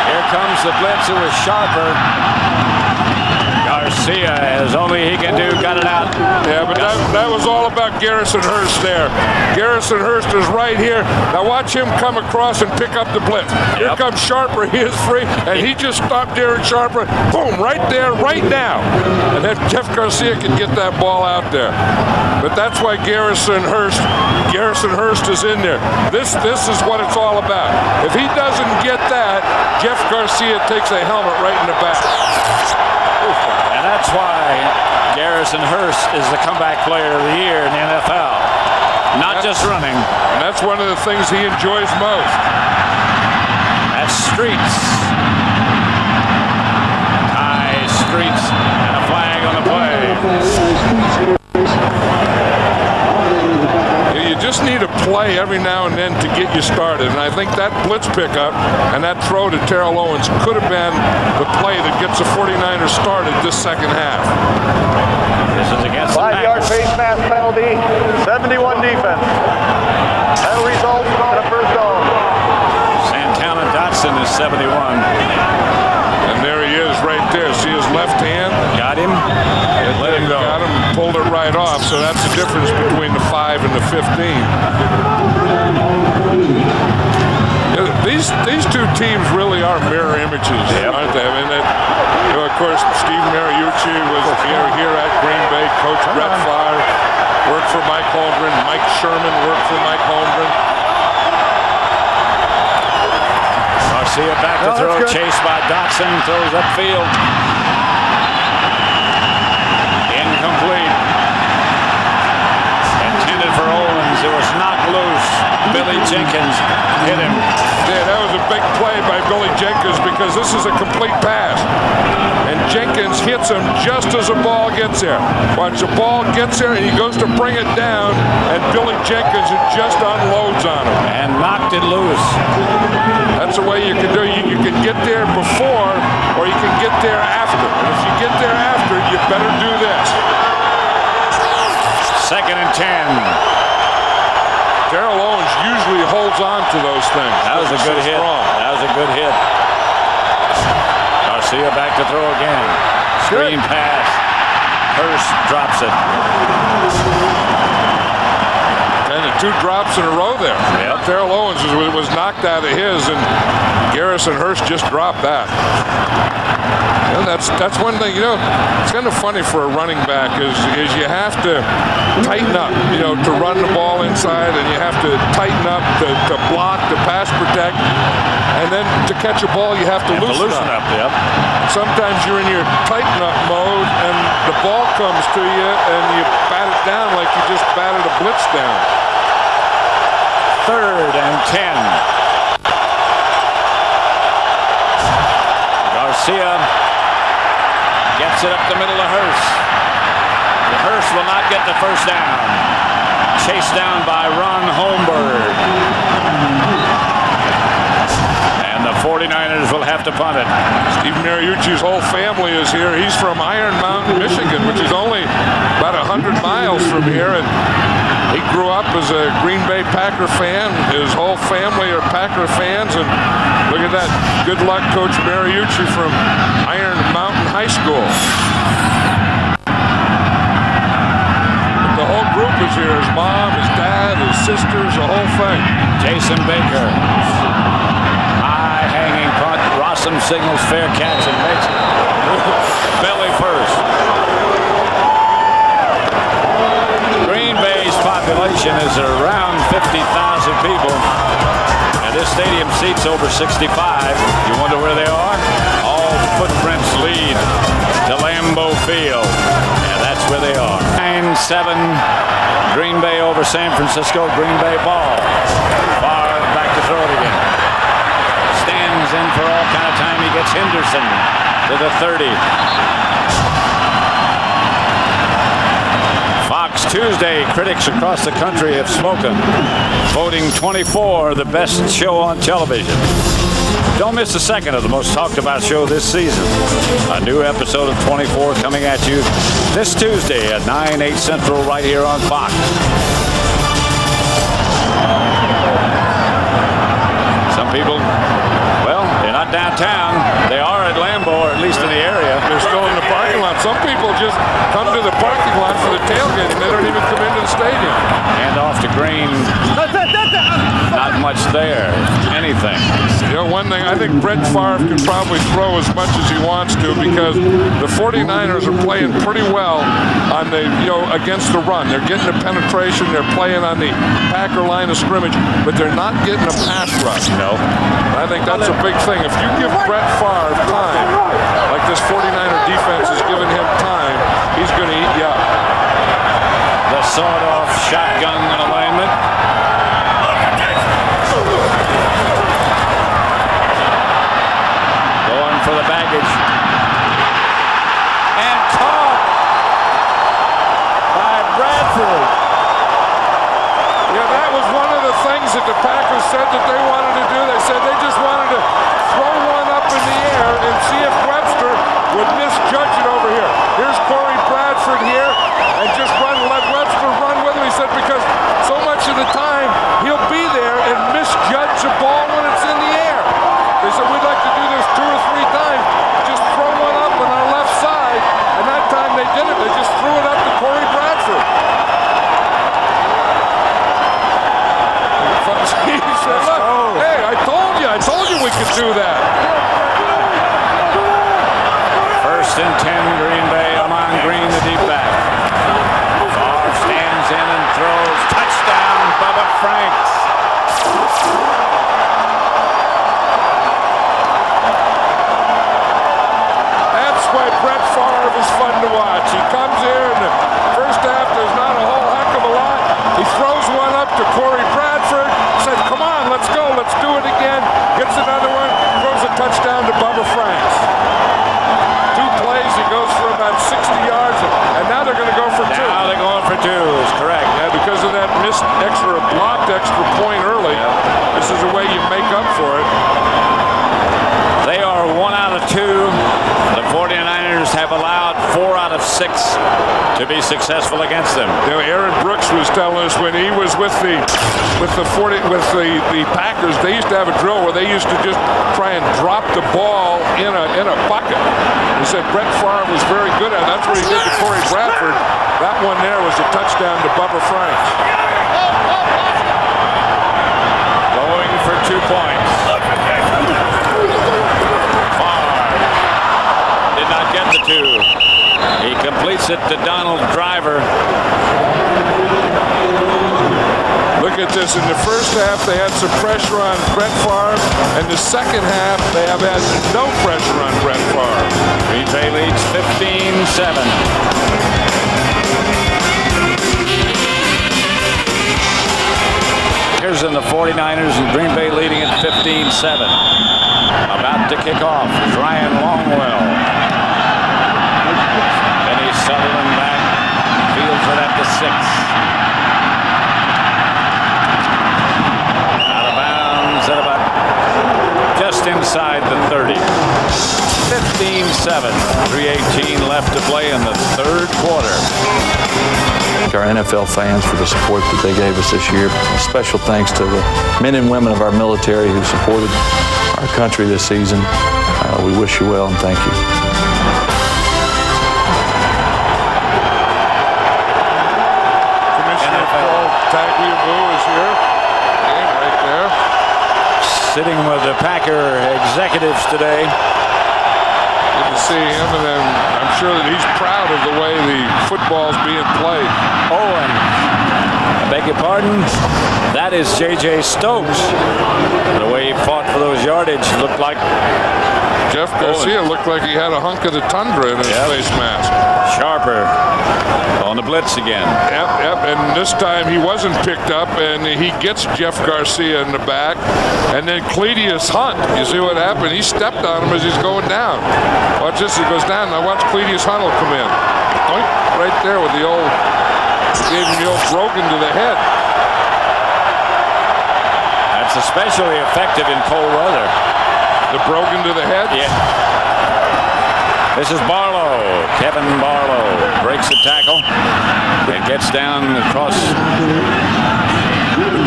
Here comes the blitz. It was Sharper. Garcia, as only he can do, got it out. Yeah, but that was all about Garrison Hurst there. Garrison Hurst is right here. Now watch him come across and pick up the blitz. Here comes Sharper. He is free, and he just stopped Darren Sharper. Boom, right there, right now. And then Jeff Garcia can get that ball out there. But that's why Garrison Hurst is in there. This is what it's all about. If he doesn't get that, Jeff Garcia takes a helmet right in the back. And that's why Garrison Hurst is the comeback player of the year in the NFL. Not just running. And that's one of the things he enjoys most. That's Streets. High Streets and a flag on the play. You just need a play every now and then to get you started. And I think that blitz pickup and that throw to Terrell Owens could have been the play that gets the 49ers started this second half. This is against the 5-yard Packers. face mask penalty, 71 defense. That results in a first down. Santana Dotson is 71. And there he is right there. See his left hand? Got him. And let him go. Got him, pulled it right off. So that's the difference between the 5 and the 15. These two teams really are mirror images, aren't they? I mean, of course, Steve Mariucci was here at Green Bay. Coach Brett Favre worked for Mike Holmgren. Mike Sherman worked for Mike Holmgren. Garcia back to throw, chased by Dotson, throws upfield. Incomplete. Intended for Owens. It was knocked loose. Billy Jenkins hit him. Yeah, that was a big play by Billy Jenkins, because this is a complete pass. And Jenkins hits him just as the ball gets there. Watch, the ball gets there and he goes to bring it down, and Billy Jenkins just unloads on him. And knocked it loose. That's the way you can do it. You can get there before, or you can get there after. And if you get there after, you better do this. 2nd and 10. Terrell Owens usually holds on to those things. That was a good hit. That was a good hit. Garcia back to throw again. Screen pass. Hurst drops it. And the 2 drops in a row there. Yep. Terrell Owens was knocked out of his, and Garrison Hurst just dropped that. And that's one thing, it's kind of funny for a running back is you have to tighten up, to run the ball inside, and you have to tighten up to block, to pass protect, and then to catch a ball you have to loosen up. Yep. Sometimes you're in your tighten up mode and the ball comes to you and you bat it down like you just batted a blitz down. 3rd and 10. Garcia gets it up the middle of Hurst. Hurst will not get the first down. Chased down by Ron Holmberg. And the 49ers will have to punt it. Steve Mariucci's whole family is here. He's from Iron Mountain, Michigan, which is only about 100 miles from here. And he grew up as a Green Bay Packer fan. His whole family are Packer fans. And look at that. Good luck, Coach Mariucci from Iron Mountain High School. The is here. His mom, his dad, his sisters, the whole thing. Jason Baker. High hanging punt. Rossum signals fair catch and makes it. Belly first. Green Bay's population is around 50,000 people. And this stadium seats over 65. You wonder where they are? All footprints lead to Lambeau Field. And that's where they are. 9-7. Green Bay over San Francisco. Green Bay ball. Favre back to throw it again. Stands in for all kind of time. He gets Henderson to the 30. Fox Tuesday. Critics across the country have spoken, voting 24 the best show on television. Don't miss a second of the most talked about show this season. A new episode of 24 coming at you this Tuesday at 9, 8 Central right here on Fox. Some people, well, they're not downtown. They are at Lambeau, or at least in the area. They're still in the parking lot. Some people just come to the parking lot for the tailgate and they don't even come into the stadium. And off to Green. Not much there, anything. You know, one thing, I think Brett Favre can probably throw as much as he wants to because the 49ers are playing pretty well on the, against the run. They're getting the penetration. They're playing on the Packer line of scrimmage, but they're not getting a pass rush. No. I think that's a big thing. If you give Brett Favre time, like this 49er defense is giving him time, he's going to eat you up. The sawed-off shotgun alignment. Going for the baggage. And caught by Bradford. Yeah, that was one of the things that the Packers said that they wanted to do. They said they just wanted to throw one up in the air and see if Webster would misjudge it over here. Here's Corey Bradford here, and just let Webster run with him. He said because so much of the time he'll be there and misjudge the ball when it's in the air. They said we'd like to do this 2 or 3 times. Just throw one up on our left side, and that time they did it. They just threw it up to Corey Bradford. He said, look, hey, I told you we could do that. First and 10, Green Bay. Amon Green, the deep back. Favre stands in and throws. Touchdown, Bubba Franks. That's why Brett Favre is fun to watch. He comes here in the first half, there's not a whole heck of a lot. He throws one up to Corey Bradford, said, come on, let's go, let's do it again. Gets another one, throws a touchdown to Bubba Franks. 2 plays, he goes for about 60 yards, and now they're going to go for 2. Now they're going for 2, is correct. Yeah, because of that missed blocked extra point early. This is the way you make up for it. They are 1 out of 2. The 49ers have allowed 4 out of 6 to be successful against them. You know, Aaron Brooks was telling us when he was with the Packers, they used to have a drill where they used to just try and drop the ball in a bucket. He said Brett Favre was very good at it. That's what he did to Corey Bradford. That one there was a touchdown to Bubba Franks. Going for 2 points. Get the 2. He completes it to Donald Driver. Look at this. In the first half, they had some pressure on Brett Favre. In the second half, they have had no pressure on Brett Favre. Green Bay leads 15-7. Here's in the 49ers and Green Bay leading at 15-7. About to kick off. Ryan Longwell. Sutherland back, fields it at the 6. Out of bounds at about just inside the 30. 15-7, 3:18 left to play in the 3rd quarter. Our NFL fans for the support that they gave us this year. Special thanks to the men and women of our military who supported our country this season. We wish you well and thank you. Tagliabue is here. Game right there. Sitting with the Packer executives today. Good to see him, and then I'm sure that he's proud of the way the football's being played. Oh, and I beg your pardon, that is J.J. Stokes. The way he fought for those yardage looked like Jeff Garcia looked like he had a hunk of the tundra in his face mask. Sharper on the blitz again. Yep, and this time he wasn't picked up, and he gets Jeff Garcia in the back, and then Cledius Hunt, you see what happened? He stepped on him as he's going down. Watch this, he goes down. Now watch Cledius Hunt will come in. Right there with the old, gave him the old broken to the head. That's especially effective in cold weather. The broken to the head? Yeah. This is Barlow. Kevin Barlow breaks the tackle and gets down across.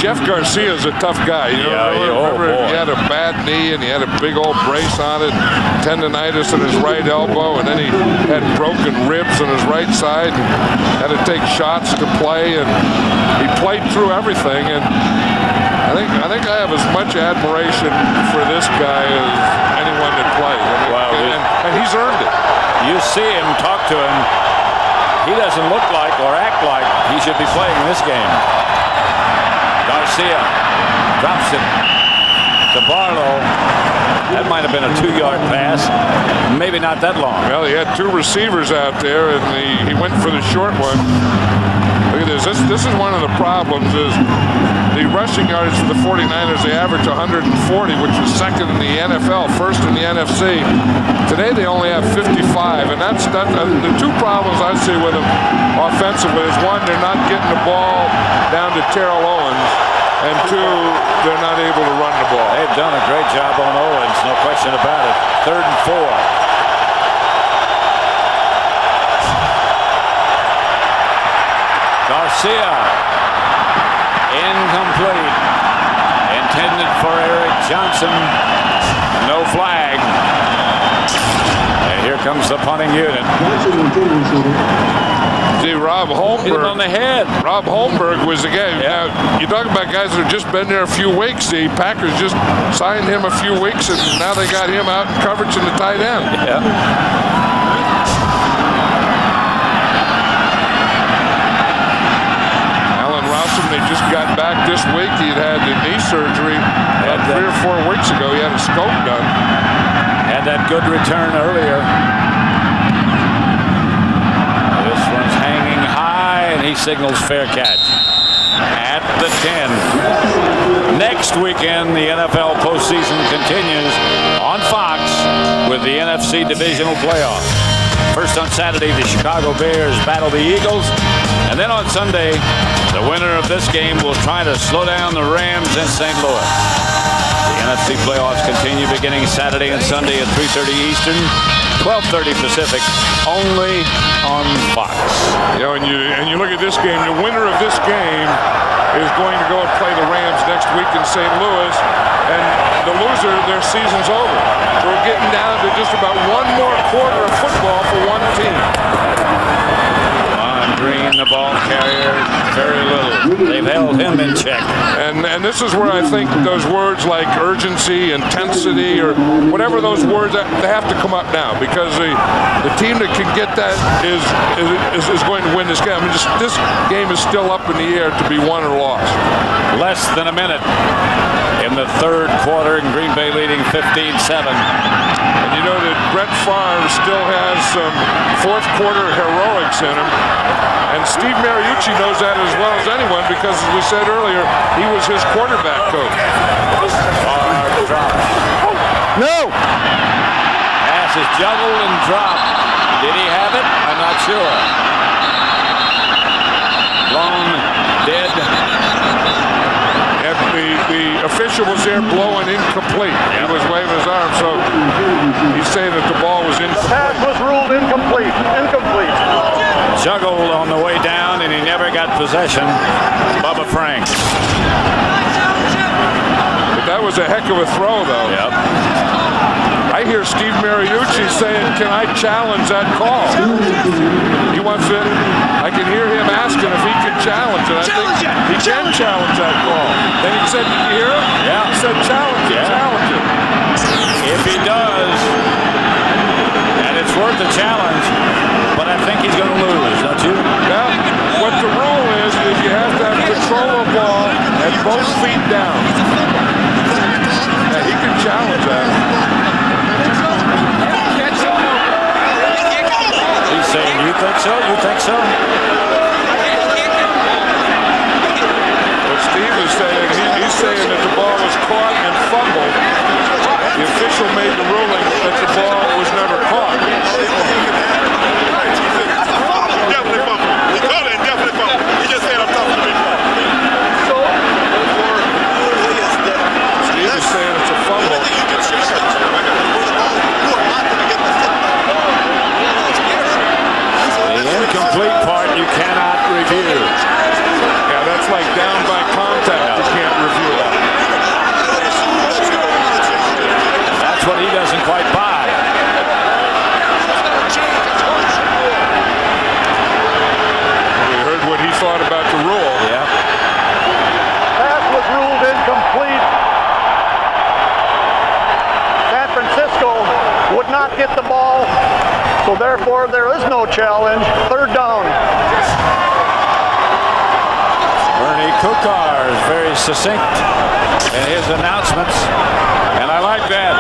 Jeff Garcia is a tough guy. You know, remember he had a bad knee and he had a big old brace on it, tendonitis in his right elbow, and then he had broken ribs on his right side and had to take shots to play, and he played through everything. And I think I have as much admiration for this guy as anyone that plays. I mean, and he's earned it. You see him, talk to him. He doesn't look like or act like he should be playing this game. Garcia drops it to Barlow. That might have been a 2-yard pass. Maybe not that long. Well, he had 2 receivers out there, and he went for the short one. Look at this. This is one of the problems is the rushing yardage for the 49ers. They average 140, which is second in the NFL, first in the NFC. Today they only have 55, and that's the 2 problems I see with them offensively is 1, they're not getting the ball down to Terrell Owens, and 2, they're not able to run the ball. They've done a great job on Owens, no question about it. 3rd and 4. Garcia, incomplete, intended for Eric Johnson, no flag, and here comes the punting unit. See, Rob Holmberg. Hit him on the head. Rob Holmberg was the guy. Yeah. Now, you talk about guys that have just been there a few weeks. The Packers just signed him a few weeks, and now they got him out in coverage in the tight end. Yeah. They just got back this week. He'd had the knee surgery about 3 or 4 weeks ago. He had a scope done. Had that good return earlier. This one's hanging high, and he signals fair catch at the 10. Next weekend, the NFL postseason continues on Fox with the NFC Divisional Playoff. First on Saturday, the Chicago Bears battle the Eagles. And then on Sunday, the winner of this game will try to slow down the Rams in St. Louis. The NFC playoffs continue beginning Saturday and Sunday at 3:30 Eastern, 12:30 Pacific, only on Fox. You know, and you look at this game, the winner of this game is going to go and play the Rams next week in St. Louis, and the loser, their season's over. So we're getting down to just about 1 more quarter of football for one team. Green, the ball carrier, very little. They've held him in check. And this is where I think those words like urgency, intensity, or whatever those words, they have to come up now, because the team that can get that is going to win this game. I mean, this game is still up in the air to be won or lost. Less than a minute in the 3rd quarter, and Green Bay leading 15-7. And you know that Brett Favre still has some 4th quarter heroics in him. And Steve Mariucci knows that as well as anyone, because as we said earlier, he was his quarterback coach. Favre drops. No! Pass is juggled and dropped. Did he have it? I'm not sure. Blown dead. And the official was there blowing incomplete. He was waving his arm, so he's saying that the ball was incomplete. Pass was ruled incomplete. Incomplete. Juggled on the way down, and he never got possession. Bubba Frank. But that was a heck of a throw, though. Yep. I I hear Steve Mariucci saying, can I challenge that call? He wants it. I can hear him asking if he can challenge it. I think he can challenge that call. Then he said, did you hear him? Yeah. He said, challenge it, challenge it. If he does, and it's worth a challenge, but I think he's going to lose, don't you? Yeah. What the rule is you have to have control of the ball and both feet down. Yeah, he can challenge that. He's saying, you think so? You think so? What Steve is saying, he's saying that the ball was caught and fumbled. The official made the ruling that the ball was never caught. Definitely fumble. He called it definitely fumble. He just said I'm talking to me. So, Steve is saying it's a fumble. The incomplete part you cannot review. Yeah, that's like down by contact. You can't review that. That's what he doesn't quite buy. We heard what he thought about the rule. Yeah. Pass was ruled incomplete. San Francisco would not get the ball, so therefore there is no challenge. Third down. Bernie Kukar is very succinct in his announcements, and I like that.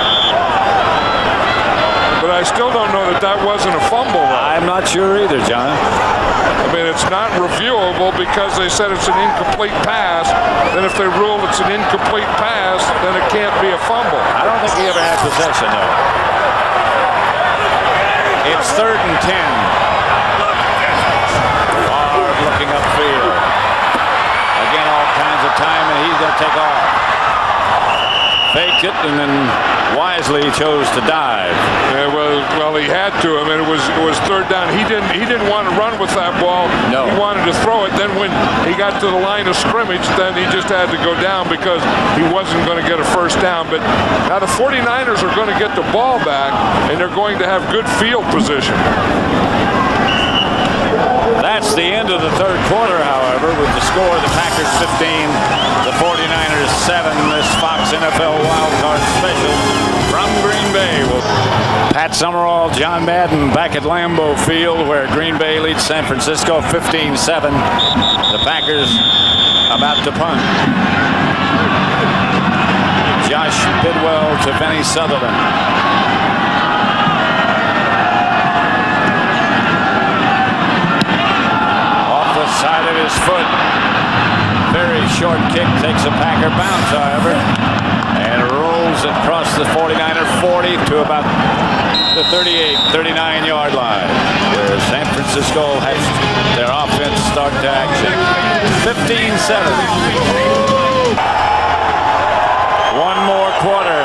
But I still don't know that wasn't a fumble. I'm not sure either, John. I mean, it's not reviewable because they said it's an incomplete pass. Then if they rule it's an incomplete pass, then it can't be a fumble. I don't think he ever had possession, though. It's 3rd and 10. Favre looking upfield. Again, all kinds of time, and he's going to take off. Faked it, and then wisely chose to dive. Yeah, well, he had to. I mean, it was third down. He didn't want to run with that ball. No. He wanted to throw it. Then when he got to the line of scrimmage, then he just had to go down because he wasn't going to get a first down. But now the 49ers are going to get the ball back, and they're going to have good field position. That's the end of the third quarter, however, with the score, the Packers 15, the 49ers 7, this Fox NFL Wildcard special from Green Bay. Pat Summerall, John Madden back at Lambeau Field, where Green Bay leads San Francisco 15-7. The Packers about to punt. Josh Bidwell to Benny Sutherland. Side of his foot. Very short kick, takes a Packer bounce, however, and rolls it across the 49er 40 to about the 39-yard line, where San Francisco has their offense start to action. 15-7. One more quarter.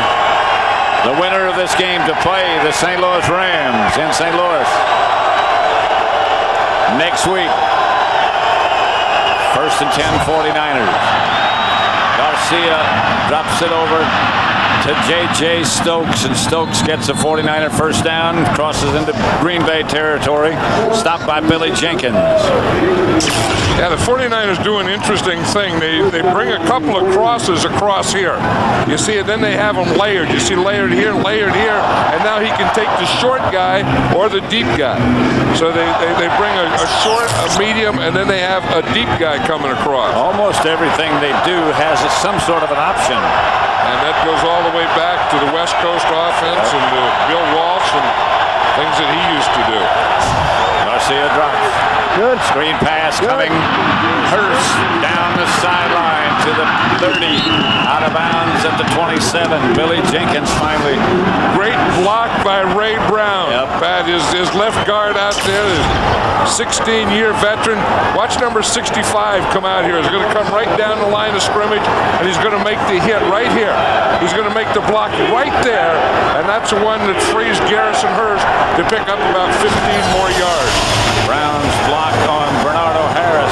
The winner of this game to play the St. Louis Rams in St. Louis next week. 1st and 10, 49ers. Garcia drops it over to J.J. Stokes, and Stokes gets a 49er first down, crosses into Green Bay territory, stopped by Billy Jenkins. Yeah, the 49ers do an interesting thing. They bring a couple of crosses across here. You see it, then they have them layered. You see layered here, and now he can take the short guy or the deep guy. So they bring a short, a medium, and then they have a deep guy coming across. Almost everything they do has some sort of an option. And that goes all the way back to the West Coast offense and to Bill Walsh and things that he used to do. Garcia drops. Good. Screen pass coming. Hurst down the sideline to the 30. Out of bounds at the 27. Billy Jenkins finally. Great block by Ray Brown. Yep. Pat, his left guard out there, his 16-year veteran. Watch number 65 come out here. He's going to come right down the line of scrimmage, and he's going to make the hit right here. He's going to make the block right there, and that's the one that frees Garrison Hurst to pick up about 15 more yards. Brown's block on Bernardo Harris.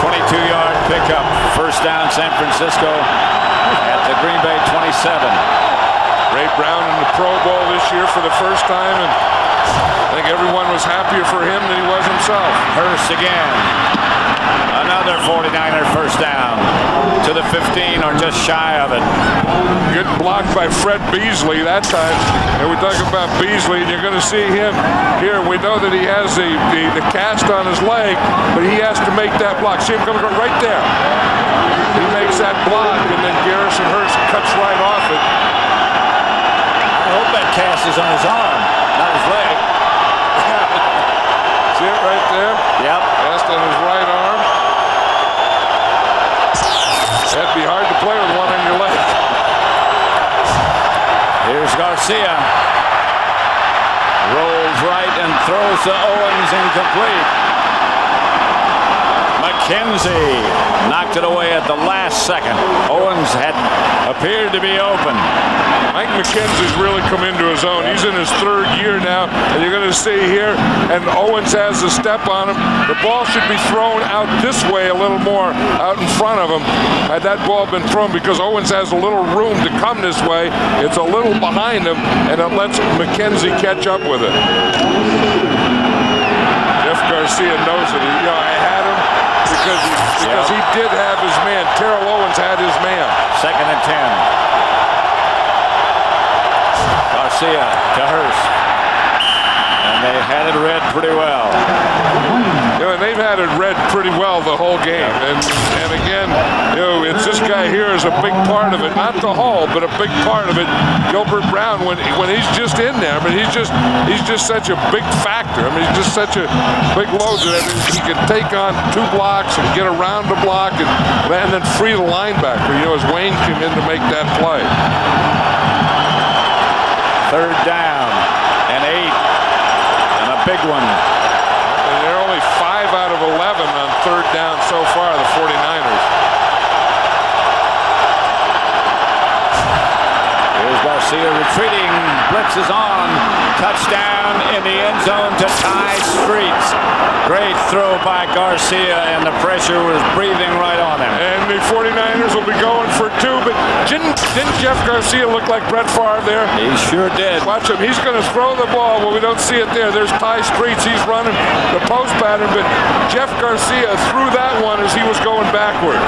22-yard pickup. First down San Francisco at the Green Bay 27. Ray Brown in the Pro Bowl this year for the first time, and I think everyone was happier for him than he was himself. Hurst again. Another 49er first down to the 15 or just shy of it. Good block by Fred Beasley that time. And we talk about Beasley, and you're going to see him here. We know that he has the cast on his leg, but he has to make that block. See him going to go right there. He makes that block, and then Garrison Hurst cuts right off it. I hope that cast is on his arm, not his leg. See it right there? Yep. Cast on his right arm. That'd be hard to play with one on your leg. Here's Garcia. Rolls right and throws to Owens incomplete. McKenzie knocked it away at the last second. Owens had appeared to be open. Mike McKenzie's really come into his own. He's in his third year now, and you're going to see here, and Owens has a step on him. The ball should be thrown out this way a little more, out in front of him. Had that ball been thrown, because Owens has a little room to come this way, it's a little behind him, and it lets McKenzie catch up with it. Jeff Garcia knows it. I had him because he did have his man. Terrell Owens had his man. 2nd and 10. Garcia to Hurst. And they had it read pretty well. And they've had it read pretty well the whole game. And again, it's this guy here is a big part of it. Not the whole, but a big part of it. Gilbert Brown, when he's just in there, he's just such a big factor. He's just such a big load that he can take on 2 blocks and get around the block and then free the linebacker. As Wayne came in to make that play. 3rd down and 8. And a big one. And they're only 5 out of 11 on 3rd down so far, the 49ers. Here's Garcia retreating. Blitz is on. Touchdown in the end zone to Ty Streets. Great throw by Garcia, and the pressure was breathing right on him. And the 49ers will be going for 2, but didn't Jeff Garcia look like Brett Favre there? He sure did. Watch him. He's going to throw the ball. Well, we don't see it there. There's Ty Streets. He's running the post pattern, but Jeff Garcia threw that one as he was going backwards.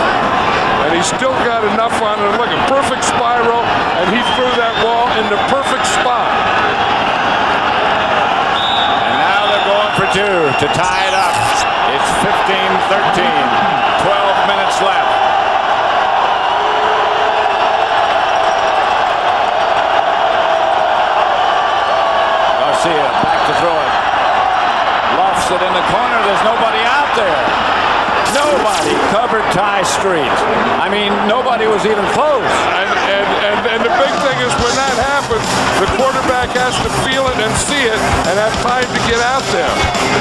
And he's still got enough on it. Look, a perfect spiral, and he threw that ball in the perfect spot. For 2 to tie it up. It's 15-13. 12 minutes left. Garcia back to throw it. Lofts it in the corner. There's nobody out there. Nobody covered Ty Streets. Nobody was even close. And the big thing is when that happens, the quarterback has to feel it and see it and have time to get out there.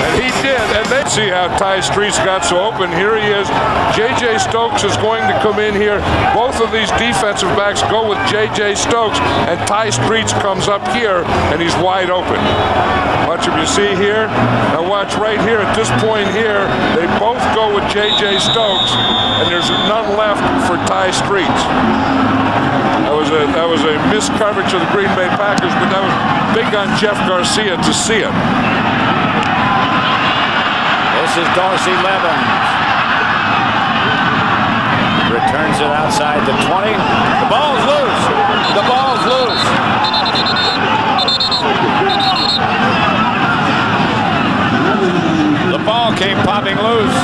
And he did. And they see how Ty Streets got so open. Here he is. J.J. Stokes is going to come in here. Both of these defensive backs go with J.J. Stokes, and Ty Streets comes up here, and he's wide open. Watch him, you see here? Now watch right here at this point here. They both go with J.J. Stokes, and there's none left for Ty Streets. That was a missed coverage of the Green Bay Packers, but that was big on Jeff Garcia to see it. This is Dorsey Levens. Returns it outside the 20. The ball's loose. The ball's loose. The ball came popping loose.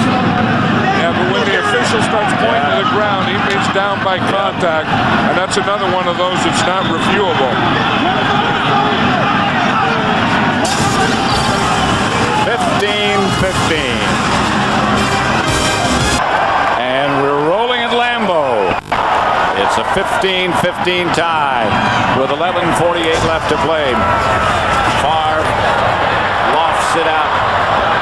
Yeah, but when the official starts pointing to the ground, he means down by contact, and that's another one of those that's not reviewable. 15-15. And we're rolling at Lambeau. It's a 15-15 tie with 11:48 left to play. Favre lofts it out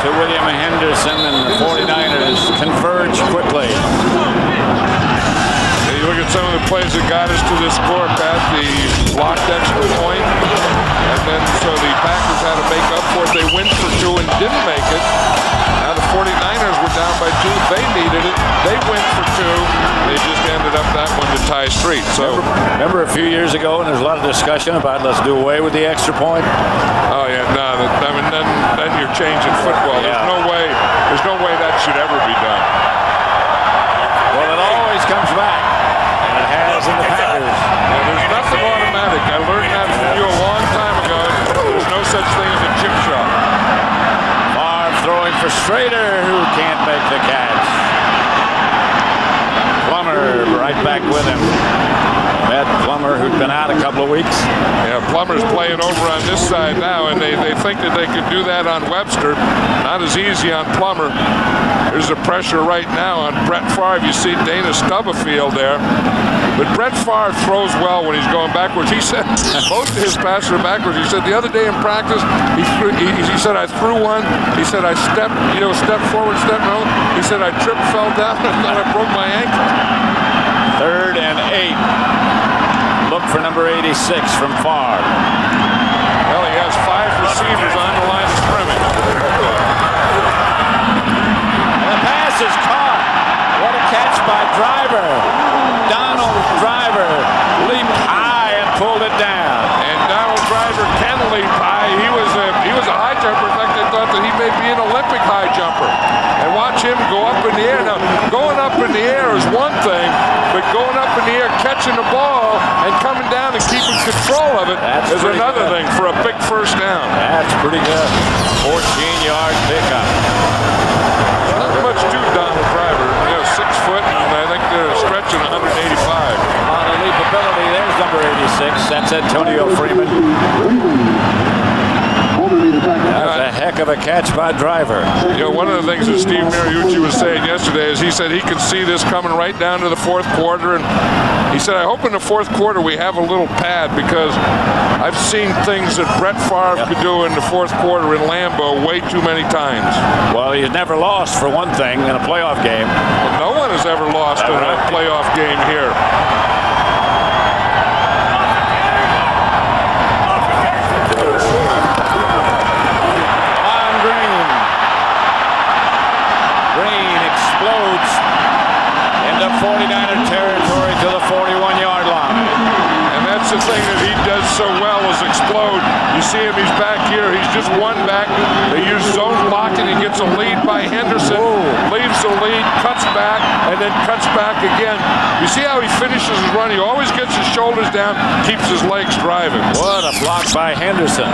to William Henderson, and the 49ers converge quickly. You look at some of the plays that got us to this score, Pat, the blocked extra point, and then so the Packers had to make up for it. They went for 2 and didn't make it. Now the 49ers were down by to. They needed it. They went for 2. They just ended up that one to tie Street. So remember a few years ago, and there's a lot of discussion about let's do away with the extra point. Oh yeah, no. I mean, then you're changing football. Yeah. There's no way that should ever be done. Well, it always comes back, and it has in the Packers. Yeah, there's nothing automatic. I learned that from you a long time ago. There's no such thing as a chip shot. Favre throwing for Strader, who can't make the catch. Plummer right back with him. Matt Plummer, who'd been out a couple of weeks. Yeah, Plummer's playing over on this side now, and they think that they could do that on Webster. Not as easy on Plummer. There's the pressure right now on Brett Favre. You see Dana Stubblefield there. But Brett Favre throws well when he's going backwards. He said most of his passes are backwards. He said the other day in practice, he said I threw one. He said I stepped forward, stepped no. He said I tripped, fell down, and then I broke my ankle. 3rd and 8. Look for number 86 from Favre. Well, he has 5 receivers on the line of scrimmage. And the pass is caught. What a catch by Driver. Donald Driver leaped high and pulled it down. And Donald Driver can leap high. He was a high jumper. In fact, they thought that he may be an Olympic high jumper. And watch him go up in the air. Now, going up in the air is one thing, but going up in the air, catching the ball, and coming down and keeping control of it is another thing for a big first down. That's pretty good. 14-yard pickup. Not much to Donald Driver. 6 foot, and I think they're stretching 185. On the leapability, there's number 86. That's Antonio Freeman. That's a heck of a catch by Driver. One of the things that Steve Mariucci was saying yesterday is he said he could see this coming right down to the 4th quarter, and he said, I hope in the 4th quarter we have a little pad, because I've seen things that Brett Favre could do in the 4th quarter in Lambeau way too many times. Well, he's never lost, for one thing, in a playoff game. Well, no one has ever lost in a playoff game here. Explodes into 49er territory to the 41-yard line. And that's the thing that he does so well is explode. You see him, he's back here. He's just one back. They use zone blocking. He gets a lead by Henderson. Leaves the lead, cuts back, and then cuts back again. You see how he finishes his run? He always gets his shoulders down, keeps his legs driving. What a block by Henderson.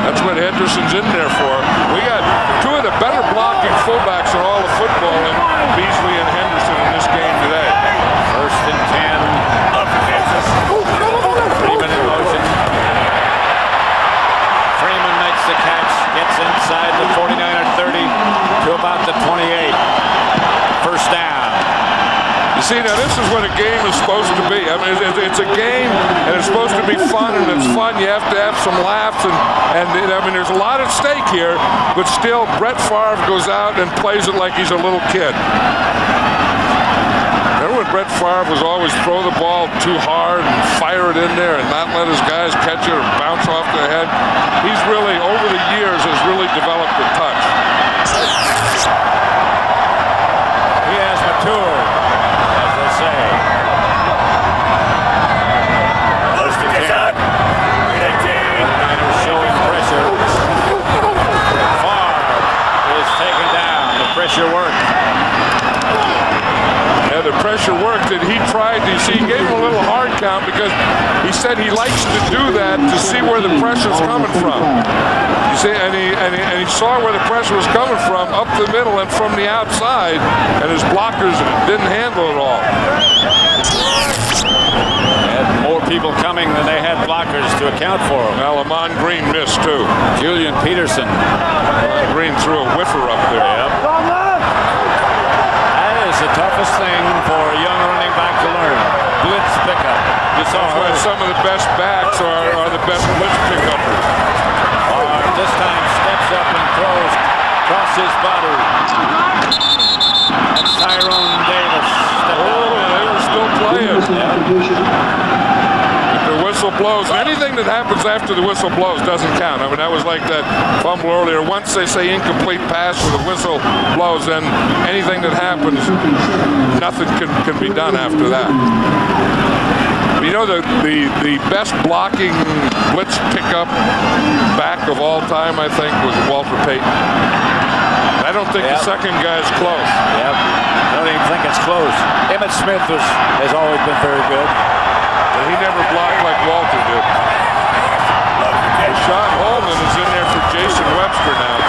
That's what Henderson's in there for. We got 2 of the better blocking fullbacks in all of football, in Beasley and Henderson in this game today. 1st and 10. Freeman in motion. Freeman makes the catch, gets inside the 49er 30 to about the 28. 1st down. You see, now this is what a game is supposed to be. I mean, it's a game, and it's supposed to be fun, and it's fun. You have to have some laughs, and I mean, there's a lot at stake here, but still, Brett Favre goes out and plays it like he's a little kid. Remember when Brett Favre was always throw the ball too hard and fire it in there and not let his guys catch it or bounce off their head? He's really, over the years, has really developed a touch. He has matured. Say. 1st and 10. Showing pressure. Favre is taken down. The pressure worked. Yeah, the pressure worked, and he tried to see. He gave him a little hard count because he said he likes to do that to see where the pressure's coming from. You see, and he saw where the pressure was coming from, up the middle and from the outside, and his blockers didn't handle it all. Had more people coming than they had blockers to account for them. Well, Amon Green missed too. Julian Peterson. Amon Green threw a whiffer up there. Yep. That is the toughest thing for a young running back to learn. Blitz pickup. That's why some of the best backs are the best blitz pickupers. This time steps up and throws across his body. That's Tyrone Davis. They were still playing. Yeah. If the whistle blows, anything that that happens after the whistle blows doesn't count. I mean, that was like that fumble earlier. Once they say incomplete pass with the whistle blows, then anything that happens, nothing can be done after that. You know, the best blocking blitz pickup back of all time, I think, was Walter Payton. I don't think the second guy's close. Yep. I don't even think it's close. Emmitt Smith has always been very good. But he never blocked like Walter did. Sean Holman is in there for Jason Webster now.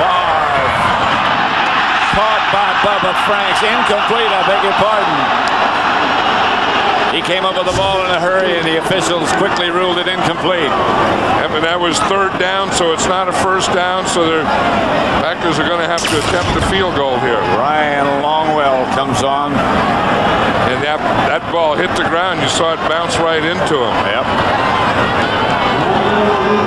Favre. Caught by Bubba Franks. Incomplete, I beg your pardon. He came up with the ball in a hurry, and the officials quickly ruled it incomplete. Yeah, but that was third down, so it's not a first down, so the Packers are going to have to attempt a field goal here. Ryan Longwell comes on. And that ball hit the ground. You saw it bounce right into him. Yep.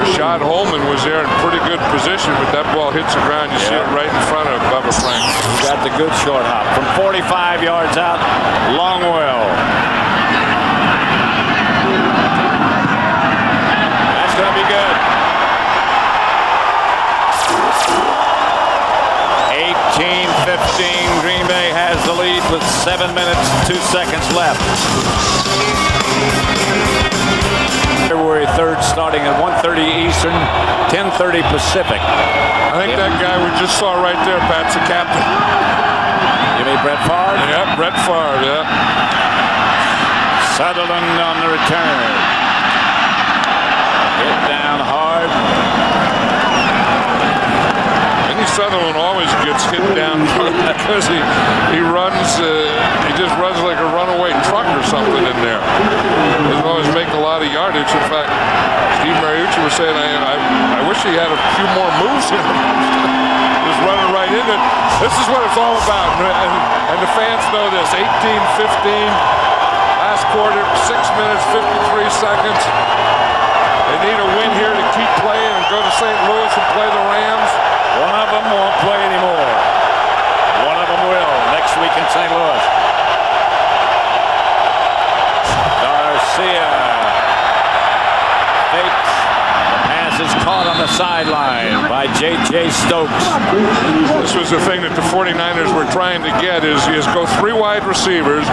Rashad Holman was there in pretty good position, but that ball hits the ground. You see it right in front of Bubba Franks. He got the good short hop. From 45 yards out, Longwell. That's going to be good. 18-15. Green Bay has the lead with 7 minutes, 2 seconds left. February 3rd, starting at 1:30 Eastern, 10:30 Pacific. I think that guy we just saw right there, Pat's the captain. You mean Brett Favre? Yeah, Brett Favre, yeah. Sutherland on the return. Hit down hard. Sutherland always gets hit down because he just runs like a runaway truck or something in there. Doesn't always make a lot of yardage. In fact, Steve Mariucci was saying, I wish he had a few more moves in him. Just running right in it. This is what it's all about, and the fans know this. 18-15, last quarter, 6 minutes, 53 seconds. They need a win here to keep playing and go to St. Louis and play the Rams. One of them won't play anymore. One of them will next week in St. Louis. Garcia fakes. The pass is caught on the sideline by J.J. Stokes. This was the thing that the 49ers were trying to get is go 3 wide receivers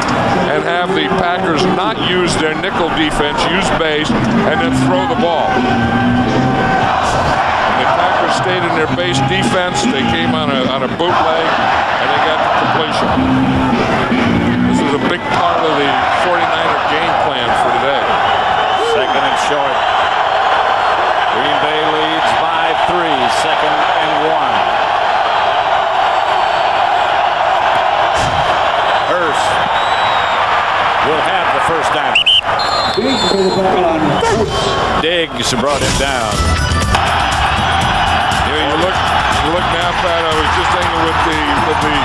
and have the Packers not use their nickel defense, use base, and then throw the ball. Stayed in their base defense. They came on a bootleg, and they got the completion. This is a big part of the 49er game plan for today. Second and short. Green Bay leads by 3. Second and 1. Hurst will have the first down. Diggs brought him down. You look now, Pat, I was just thinking with the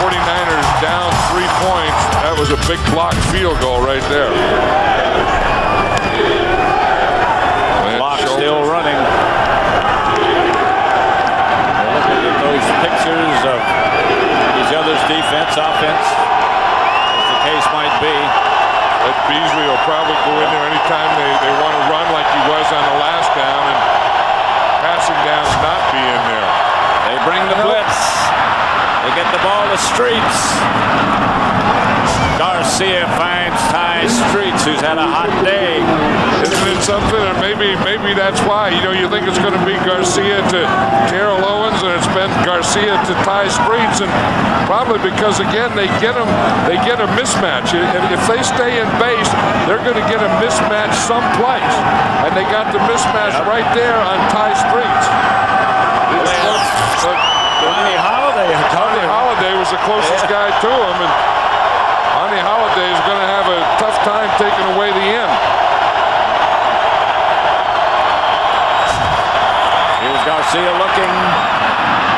49ers down 3 points, that was a big block field goal right there. Clock still running. Looking at those pictures of each other's defense, offense, as the case might be. Ed Beasley will probably go in there anytime they want to run like he was on the last down, and passing downs not be in there. They bring the blitz. They get the ball to Streets. Garcia finds Ty Streets, who's had a hot day. Isn't it something? Or maybe that's why. You know, you think it's going to be Garcia to Terrell Owens, and it's been Garcia to Ty Streets, and probably because again they get a mismatch. If they stay in base, they're going to get a mismatch someplace, and they got the mismatch right there on Ty Streets. Holiday was the closest guy to him, and Honey Holiday is going to have a tough time taking away the end. Here's Garcia looking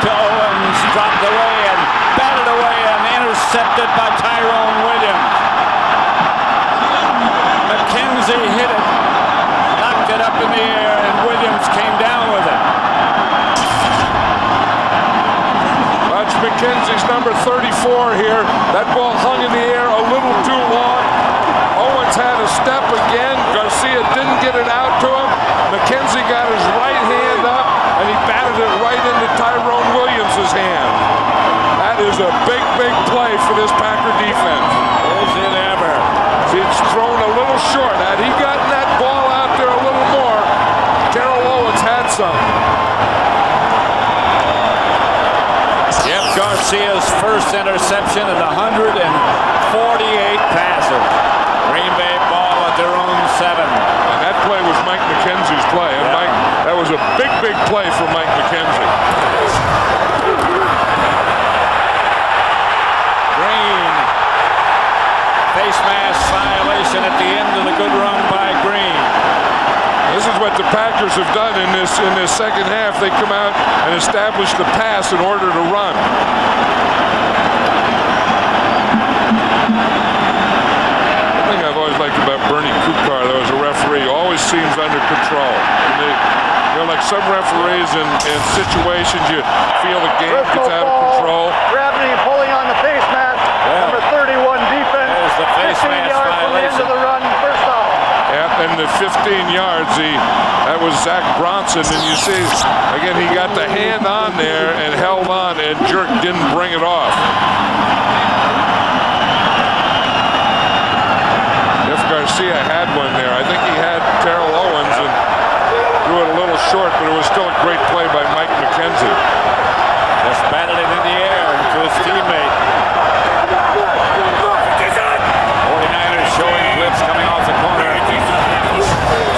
to Owens, dropped away and batted away and intercepted by Tyrone Williams. McKenzie hit it, knocked it up in the air, and Williams came down with it. That's McKenzie's number 34 here. That ball hung in the air a little too long. Owens had a step again. Garcia didn't get it out Garcia's first interception in 148 passes. Green Bay ball at their own 7. And that play was Mike McKenzie's play. And Mike, that was a big, big play for Mike McKenzie. Green. Face mask violation at the end of the good run by Green. This is what the Packers have done in this second half. They come out and establish the pass in order to run. The thing I've always liked about Bernie Kukar, though, as a referee, always seems under control. Like some referees in situations, you feel the game gets out of control. Gravity pulling on the face mask. Number 31 defense. There's the face 15 mask yards from the end of the run. First off. Yeah, and the 15 yards, that was Zach Bronson, and you see, again, he got the hand on there and held on, and Jerk didn't bring it off. Jeff Garcia had one there. I think he had Terrell Owens and threw it a little short, but it was still a great play by Mike McKenzie. Just batted it in the air to his teammate. 49ers showing blitz coming off the corner.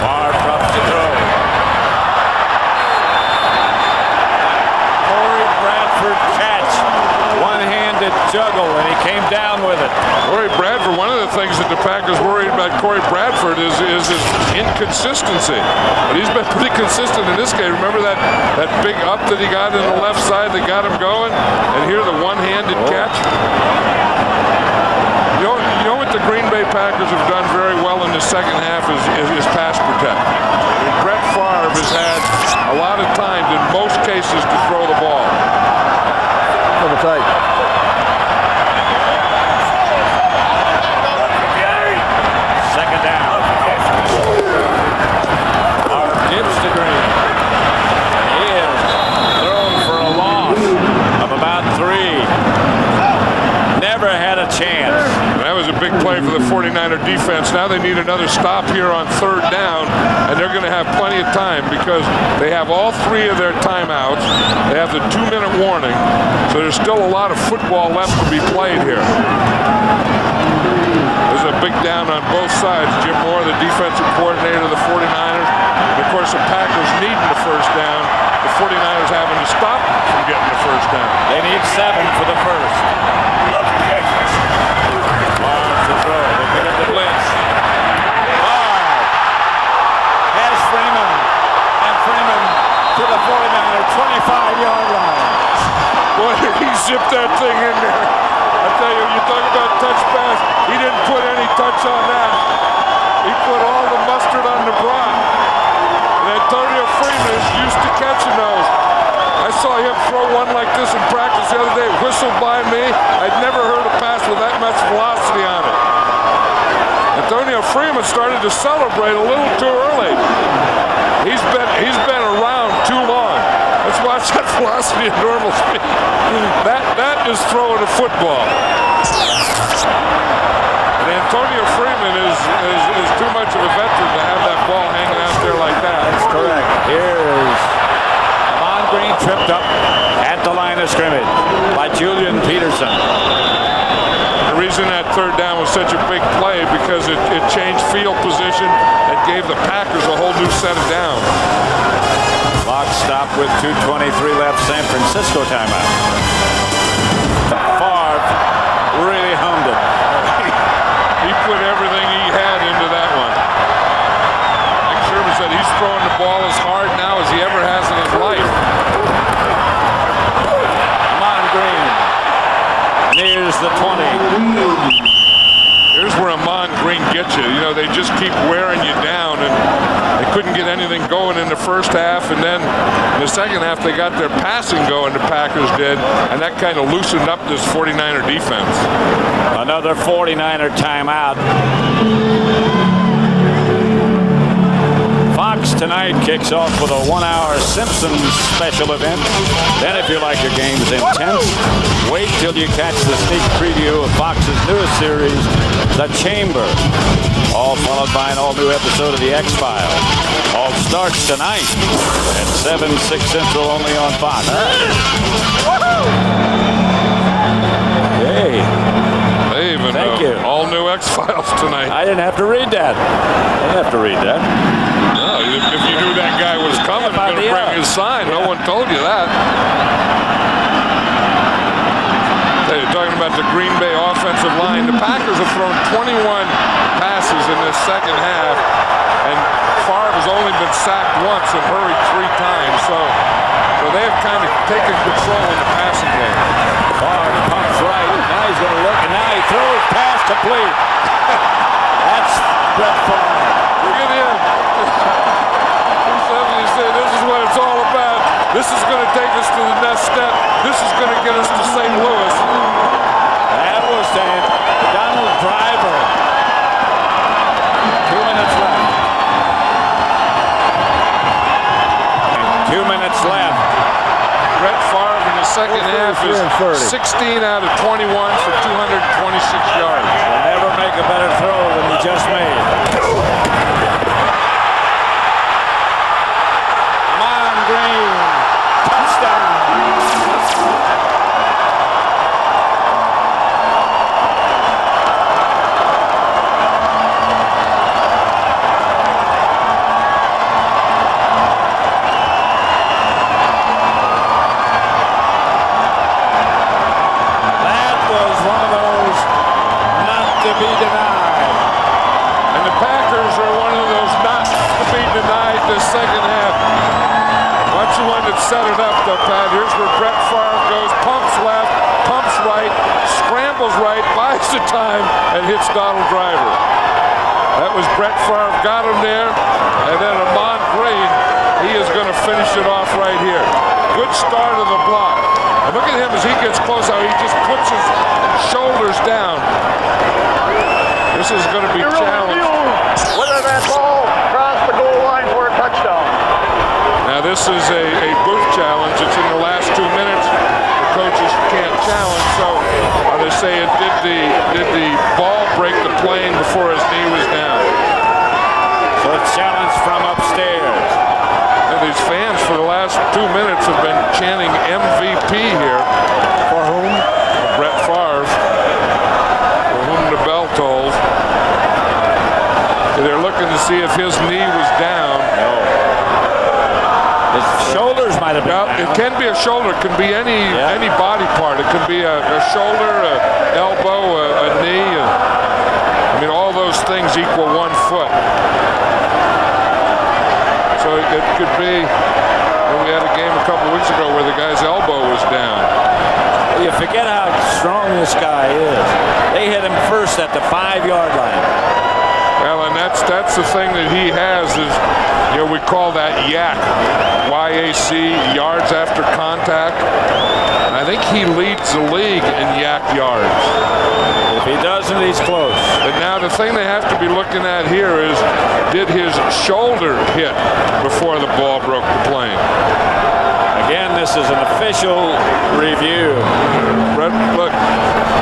Far drops to throw. Corey Bradford catch. One-handed juggle, and he came down with it. Corey Bradford, one of the things that the Packers worried about Corey Bradford is his inconsistency. But he's been pretty consistent in this game. Remember that big up that he got in the left side that got him going? And here the one-handed catch. You know what the Green Bay Packers have done very well in the second half is pass protect. And Brett Favre has had a lot of times in most cases to throw the ball. Double tight. Second down. Gibbs to Green. He is thrown for a loss of about 3. Never had a chance. That was a big play for the 49er defense. Now they need another stop here on third down, and they're going to have plenty of time because they have all 3 of their timeouts. They have the 2-minute warning, so there's still a lot of football left to be played here. There's a big down on both sides. Jim Moore, the defensive coordinator of the 49ers, and of course the Packers needing the first down. The 49ers having to stop from getting the first down. They need 7 for the first. Barnes to throw. They pick up the blitz. Barnes has Freeman. And Freeman to the 49er 25-yard line. Boy, he zipped that thing in there. I tell you, you talk about touch pass. He didn't put any touch on that. He put all the mustard on the broth. And Antonio Freeman is used to catching those. I saw him throw one like this in practice the other day. Whistled by me. I'd never heard a pass with that much velocity on it. Antonio Freeman started to celebrate a little too early. He's been around too long. Let's watch that velocity at normal speed. That is throwing a football. And Antonio Freeman is too much of a veteran to have that ball hanging out there like that. That's correct. Here is Amon Green tripped up at the line of scrimmage by Julian Peterson. The reason that third down was such a big play because it changed field position and gave the Packers a whole new set of downs. Clock stopped with 2:23 left. San Francisco timeout. Favre really hummed it. He put everything he had into that one. Like Sherman said, he's throwing the ball as hard now as he ever has in his life. Amon Green nears the 20. Here's where Amon Green gets you. You know, they just keep wearing you down, and they couldn't get anything going in the first half, and then in the second half they got their passing going, the Packers did, and that kind of loosened up this 49er defense. Another 49er timeout. Fox tonight kicks off with a 1-hour Simpsons special event. Then if you like your games intense, wait till you catch the sneak preview of Fox's newest series, The Chamber. All followed by an all-new episode of The X-Files. All starts tonight at 7, 6 Central only on Fox. no X-Files tonight. I didn't have to read that. No, if you knew that guy was coming and going to bring his sign, no one told you that. Hey, you're talking about the Green Bay offensive line. The Packers have thrown 21 passes in this second half, and Favre has only been sacked once and hurried 3 times. So they've kind of taken control in the passing game. Favre pumps right. Now he's going to look, and now he throws pass complete. That's Brett Favre. Look at him. He suddenly said, this is what it's all about. This is going to take us to the next step. This is going to get us to St. Louis. That was that Donald Driver. 2 minutes left. 2 minutes left. Brett Favre in the second half is 16 out of 21 for 226 yards. He'll never make a better throw than he just made. Come on, Green. Touchdown. Be denied. And the Packers are one of those not to be denied this second half. Watch the one that set it up though, Pat. Here's where Brett Favre goes, pumps left, pumps right, scrambles right, buys the time, and hits Donald Driver. That was Brett Favre, got him there, and then Amon Green, he is going to finish it off right here. Good start of the block. And look at him as he gets close, how he just puts his shoulders down. This is going to be challenged. Whether that ball crossed the goal line for a touchdown. Now this is a booth challenge. It's in the last 2 minutes. The coaches can't challenge. So are they saying did the ball break the plane before his knee was down? So it's challenged from upstairs. And these fans for the last 2 minutes have been chanting MVP here. For whom? Brett Favre. For whom the bell tolls. They're looking to see if his knee was down. No. His shoulders might have been down. It can be a shoulder. It can be any body part. It can be a shoulder, an elbow, a knee. I mean, all those things equal 1 foot. So it could be. We had a game a couple weeks ago where the guy's elbow was down. You forget how strong this guy is. They hit him first at the 5-yard line. Well, and that's the thing that he has is, you know, we call that YAC, Y-A-C, yards after contact. And I think he leads the league in YAC yards. If he doesn't, he's close. But now the thing they have to be looking at here is, did his shoulder hit before the ball broke the plane? Again, this is an official review. Brett, look,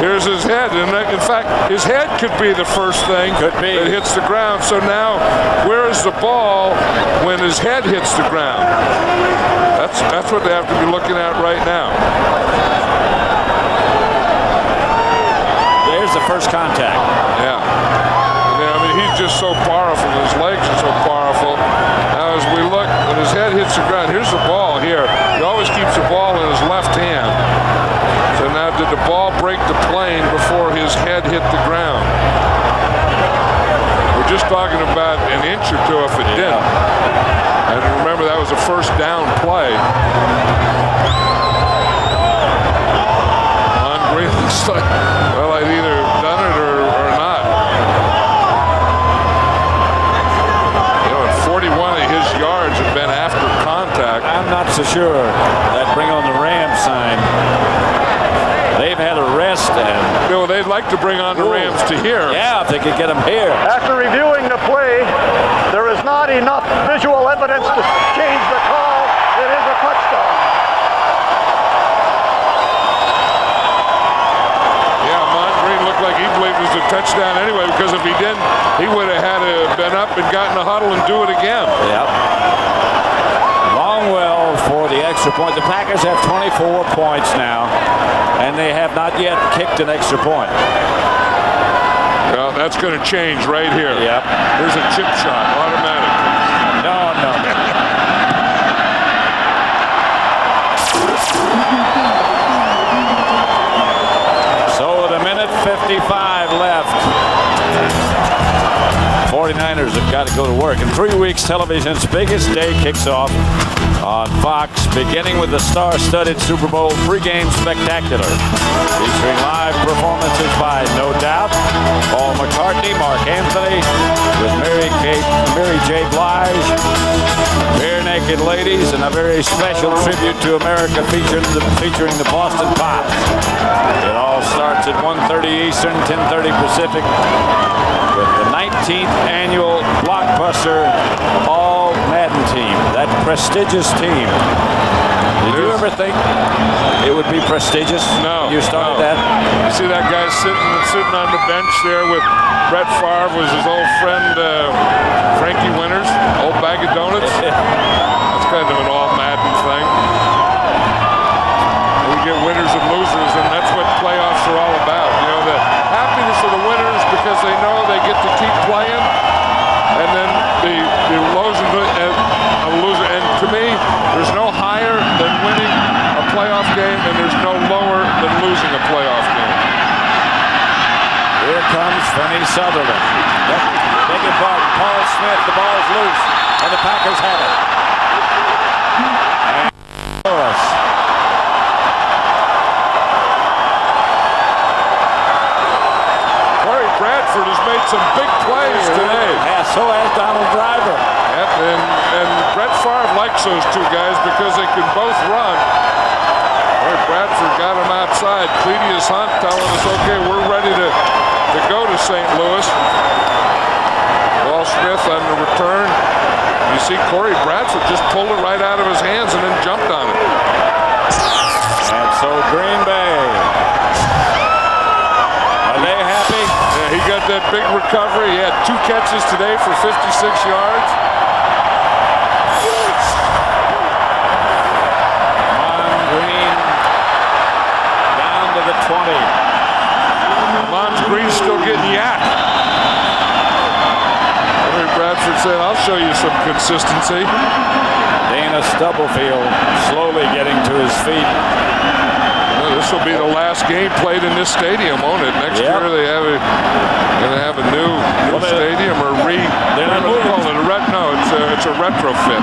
here's his head. And in fact, his head could be the first thing that hits the ground. So now, where is the ball when his head hits the ground? That's what they have to be looking at right now. There's the first contact. Yeah. I mean, he's just so powerful. His legs are so powerful. Now, as we look, when his head hits the ground, here's the ball here. He always keeps the ball in his left hand. So now, did the ball break the plane before his head hit the ground? We're just talking about an inch or two if it didn't. And remember, that was a first down play. On Green looks like, well, I'd either done it or not. You know, and 41 of his yards have been after contact. I'm not so sure that bring on the Rams sign. They've had a rest, and you know, they'd like to bring on the Rams to here. Yeah, if they could get them here. After reviewing the play, there is not enough visual evidence to change the call. It is a touchdown. Yeah, Amon Green looked like he believed it was a touchdown anyway, because if he didn't, he would have had to been up and gotten a huddle and do it again. Yep. Longwell for the extra point. The Packers have 24 points now, and they have not yet kicked an extra point. Well, that's going to change right here. Yep. Here's a chip shot, automatic. No. So with a minute 55 left, 49ers have got to go to work. In 3 weeks, television's biggest day kicks off on Fox, beginning with the star-studded Super Bowl pregame spectacular, featuring live performances by No Doubt, Paul McCartney, Mark Anthony, with Mary J. Blige, Bare Naked Ladies, and a very special tribute to America featuring the Boston Pops. It all starts at 1:30 Eastern, 10:30 Pacific, with the 19th annual blockbuster All Madden team, that prestigious team. Did you ever think it would be prestigious? No. You started that? You see that guy sitting on the bench there with Brett Favre, was his old friend Frankie Winters, old bag of donuts. That's kind of an All Madden thing. We get winners and losers, and that's what playoffs are all about. You know, the happiness of the winners because they know they get to keep playing, and then the loser and to me, there's no higher than winning a playoff game, and there's no lower than losing a playoff game. Here comes Vinny Sutherland. Beg your pardon, Paul Smith, the ball's loose, and the Packers have it. And Lewis. Corey Bradford has made some big plays today. Yeah, so has Donald Driver. Yep, and Brett Favre likes those two guys because they can both run. Corey Bradford got him outside. Cledius Hunt telling us, okay, we're ready to go to St. Louis. Paul Smith on the return. You see Corey Bradford just pulled it right out of his hands and then jumped on it. And so Green Bay. Are they happy? Yeah, he got that big recovery. He had 2 catches today for 56 yards. Green down to the 20. Mons Green's still getting yacked. Corey Bradford said, I'll show you some consistency. Dana Stubblefield slowly getting to his feet. Well, this will be the last game played in this stadium, won't it? Next year they have going to have a new stadium or they're not moving. It's a retrofit.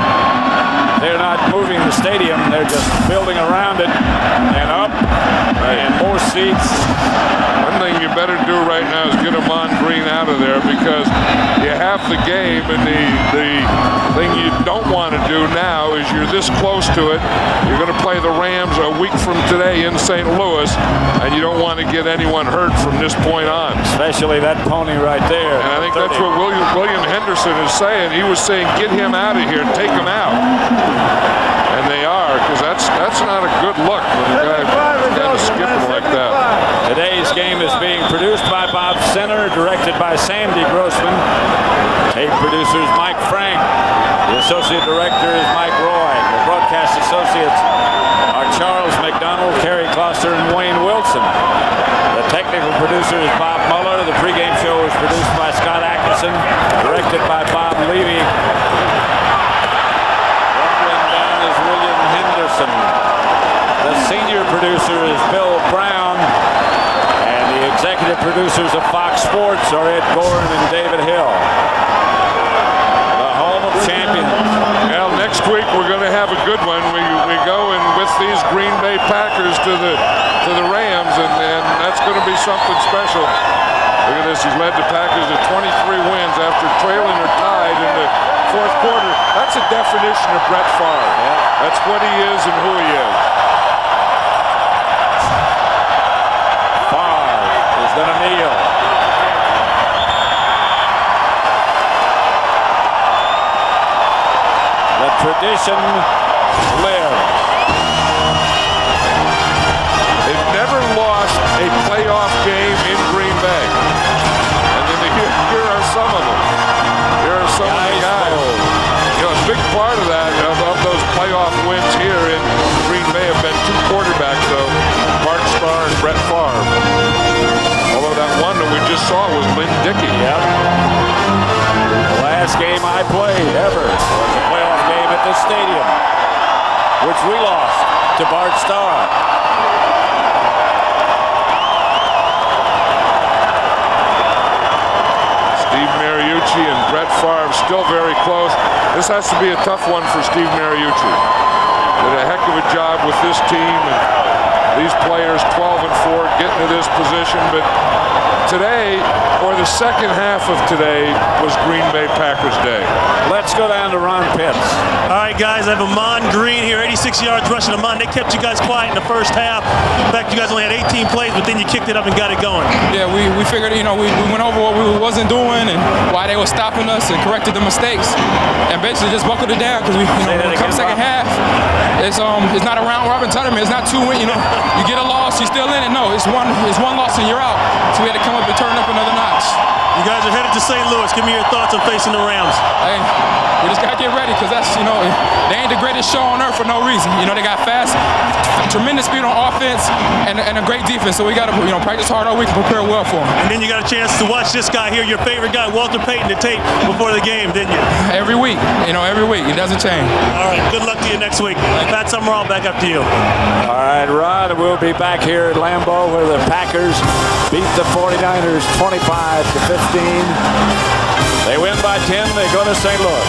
They're not moving the stadium. They're just building around it and up and more seats. One thing you better do right now is get Amon Green out of there because you have the game, and the thing you don't want to do now is you're this close to it. You're going to play the Rams a week from today in St. Louis, and you don't want to get anyone hurt from this point on. Especially that pony right there. And I think that's what William Henderson is saying. He was saying, get him out of here, take him out. And they are, because that's not a good look when a guy kind of skipping like that. Today's game is being produced by Bob Center, directed by Sandy Grossman. Tape producers Mike Frank. The associate director is Mike Roy. The broadcast associates are Charles McDonald, Kerry Kloster, and Wayne Wilson. The technical producer is Bob Muller. The pregame show is produced by Scott Atkinson, directed by Bob Levy. The senior producer is Bill Brown, and the executive producers of Fox Sports are Ed Gorin and David Hill. The home of champions. Well, next week we're going to have a good one. We go in with these Green Bay Packers to the Rams, and that's going to be something special. Look at this. He's led the Packers to 23 wins after trailing or tied in the fourth quarter. That's a definition of Brett Favre. Yeah. That's what he is and who he is. Favre is going to kneel. The tradition lives. They've never lost a playoff game in Green Bay. And then here are some of them. Here are some of the guys. You know, a big part of that, of those playoff wins here in Green Bay have been 2 quarterbacks, though. Bart Starr and Brett Favre. Although that one that we just saw saw was Lynn Dickey. Yep. The last game I played ever was a playoff game at this stadium, which we lost to Bart Starr. Steve Mariucci and Brett Favre still very close. This has to be a tough one for Steve Mariucci. Did a heck of a job with this team and these players, 12-4, getting to this position. But today, or the second half of today, was Green Bay Packers Day. Let's go down to Ron Pitts. All right, guys, I have Amon Green here, 86 yards rushing. Amon, they kept you guys quiet in the first half. In fact, you guys only had 18 plays, but then you kicked it up and got it going. Yeah, we figured, we went over what we wasn't doing and why they were stopping us and corrected the mistakes. And basically just buckled it down because when it comes second half, it's not a round robin tournament. It's not 2 wins. You get a loss, you're still in it. No, it's one loss and you're out. So we had to come up and turn up another notch. You guys are headed to St. Louis. Give me your thoughts on facing the Rams. Hey, we just got to get ready because that's, they ain't the greatest show on earth for no reason. They got fast, tremendous speed on offense and a great defense. So we got to, practice hard all week and prepare well for them. And then you got a chance to watch this guy here, your favorite guy, Walter Payton, to tape before the game, didn't you? Every week, every week. It doesn't change. All right, good luck to you next week. Pat Summerall, back up to you. All right, Rod, we'll be back here at Lambeau where the Packers beat the 49ers 25-15. They win by 10. They go to St. Louis.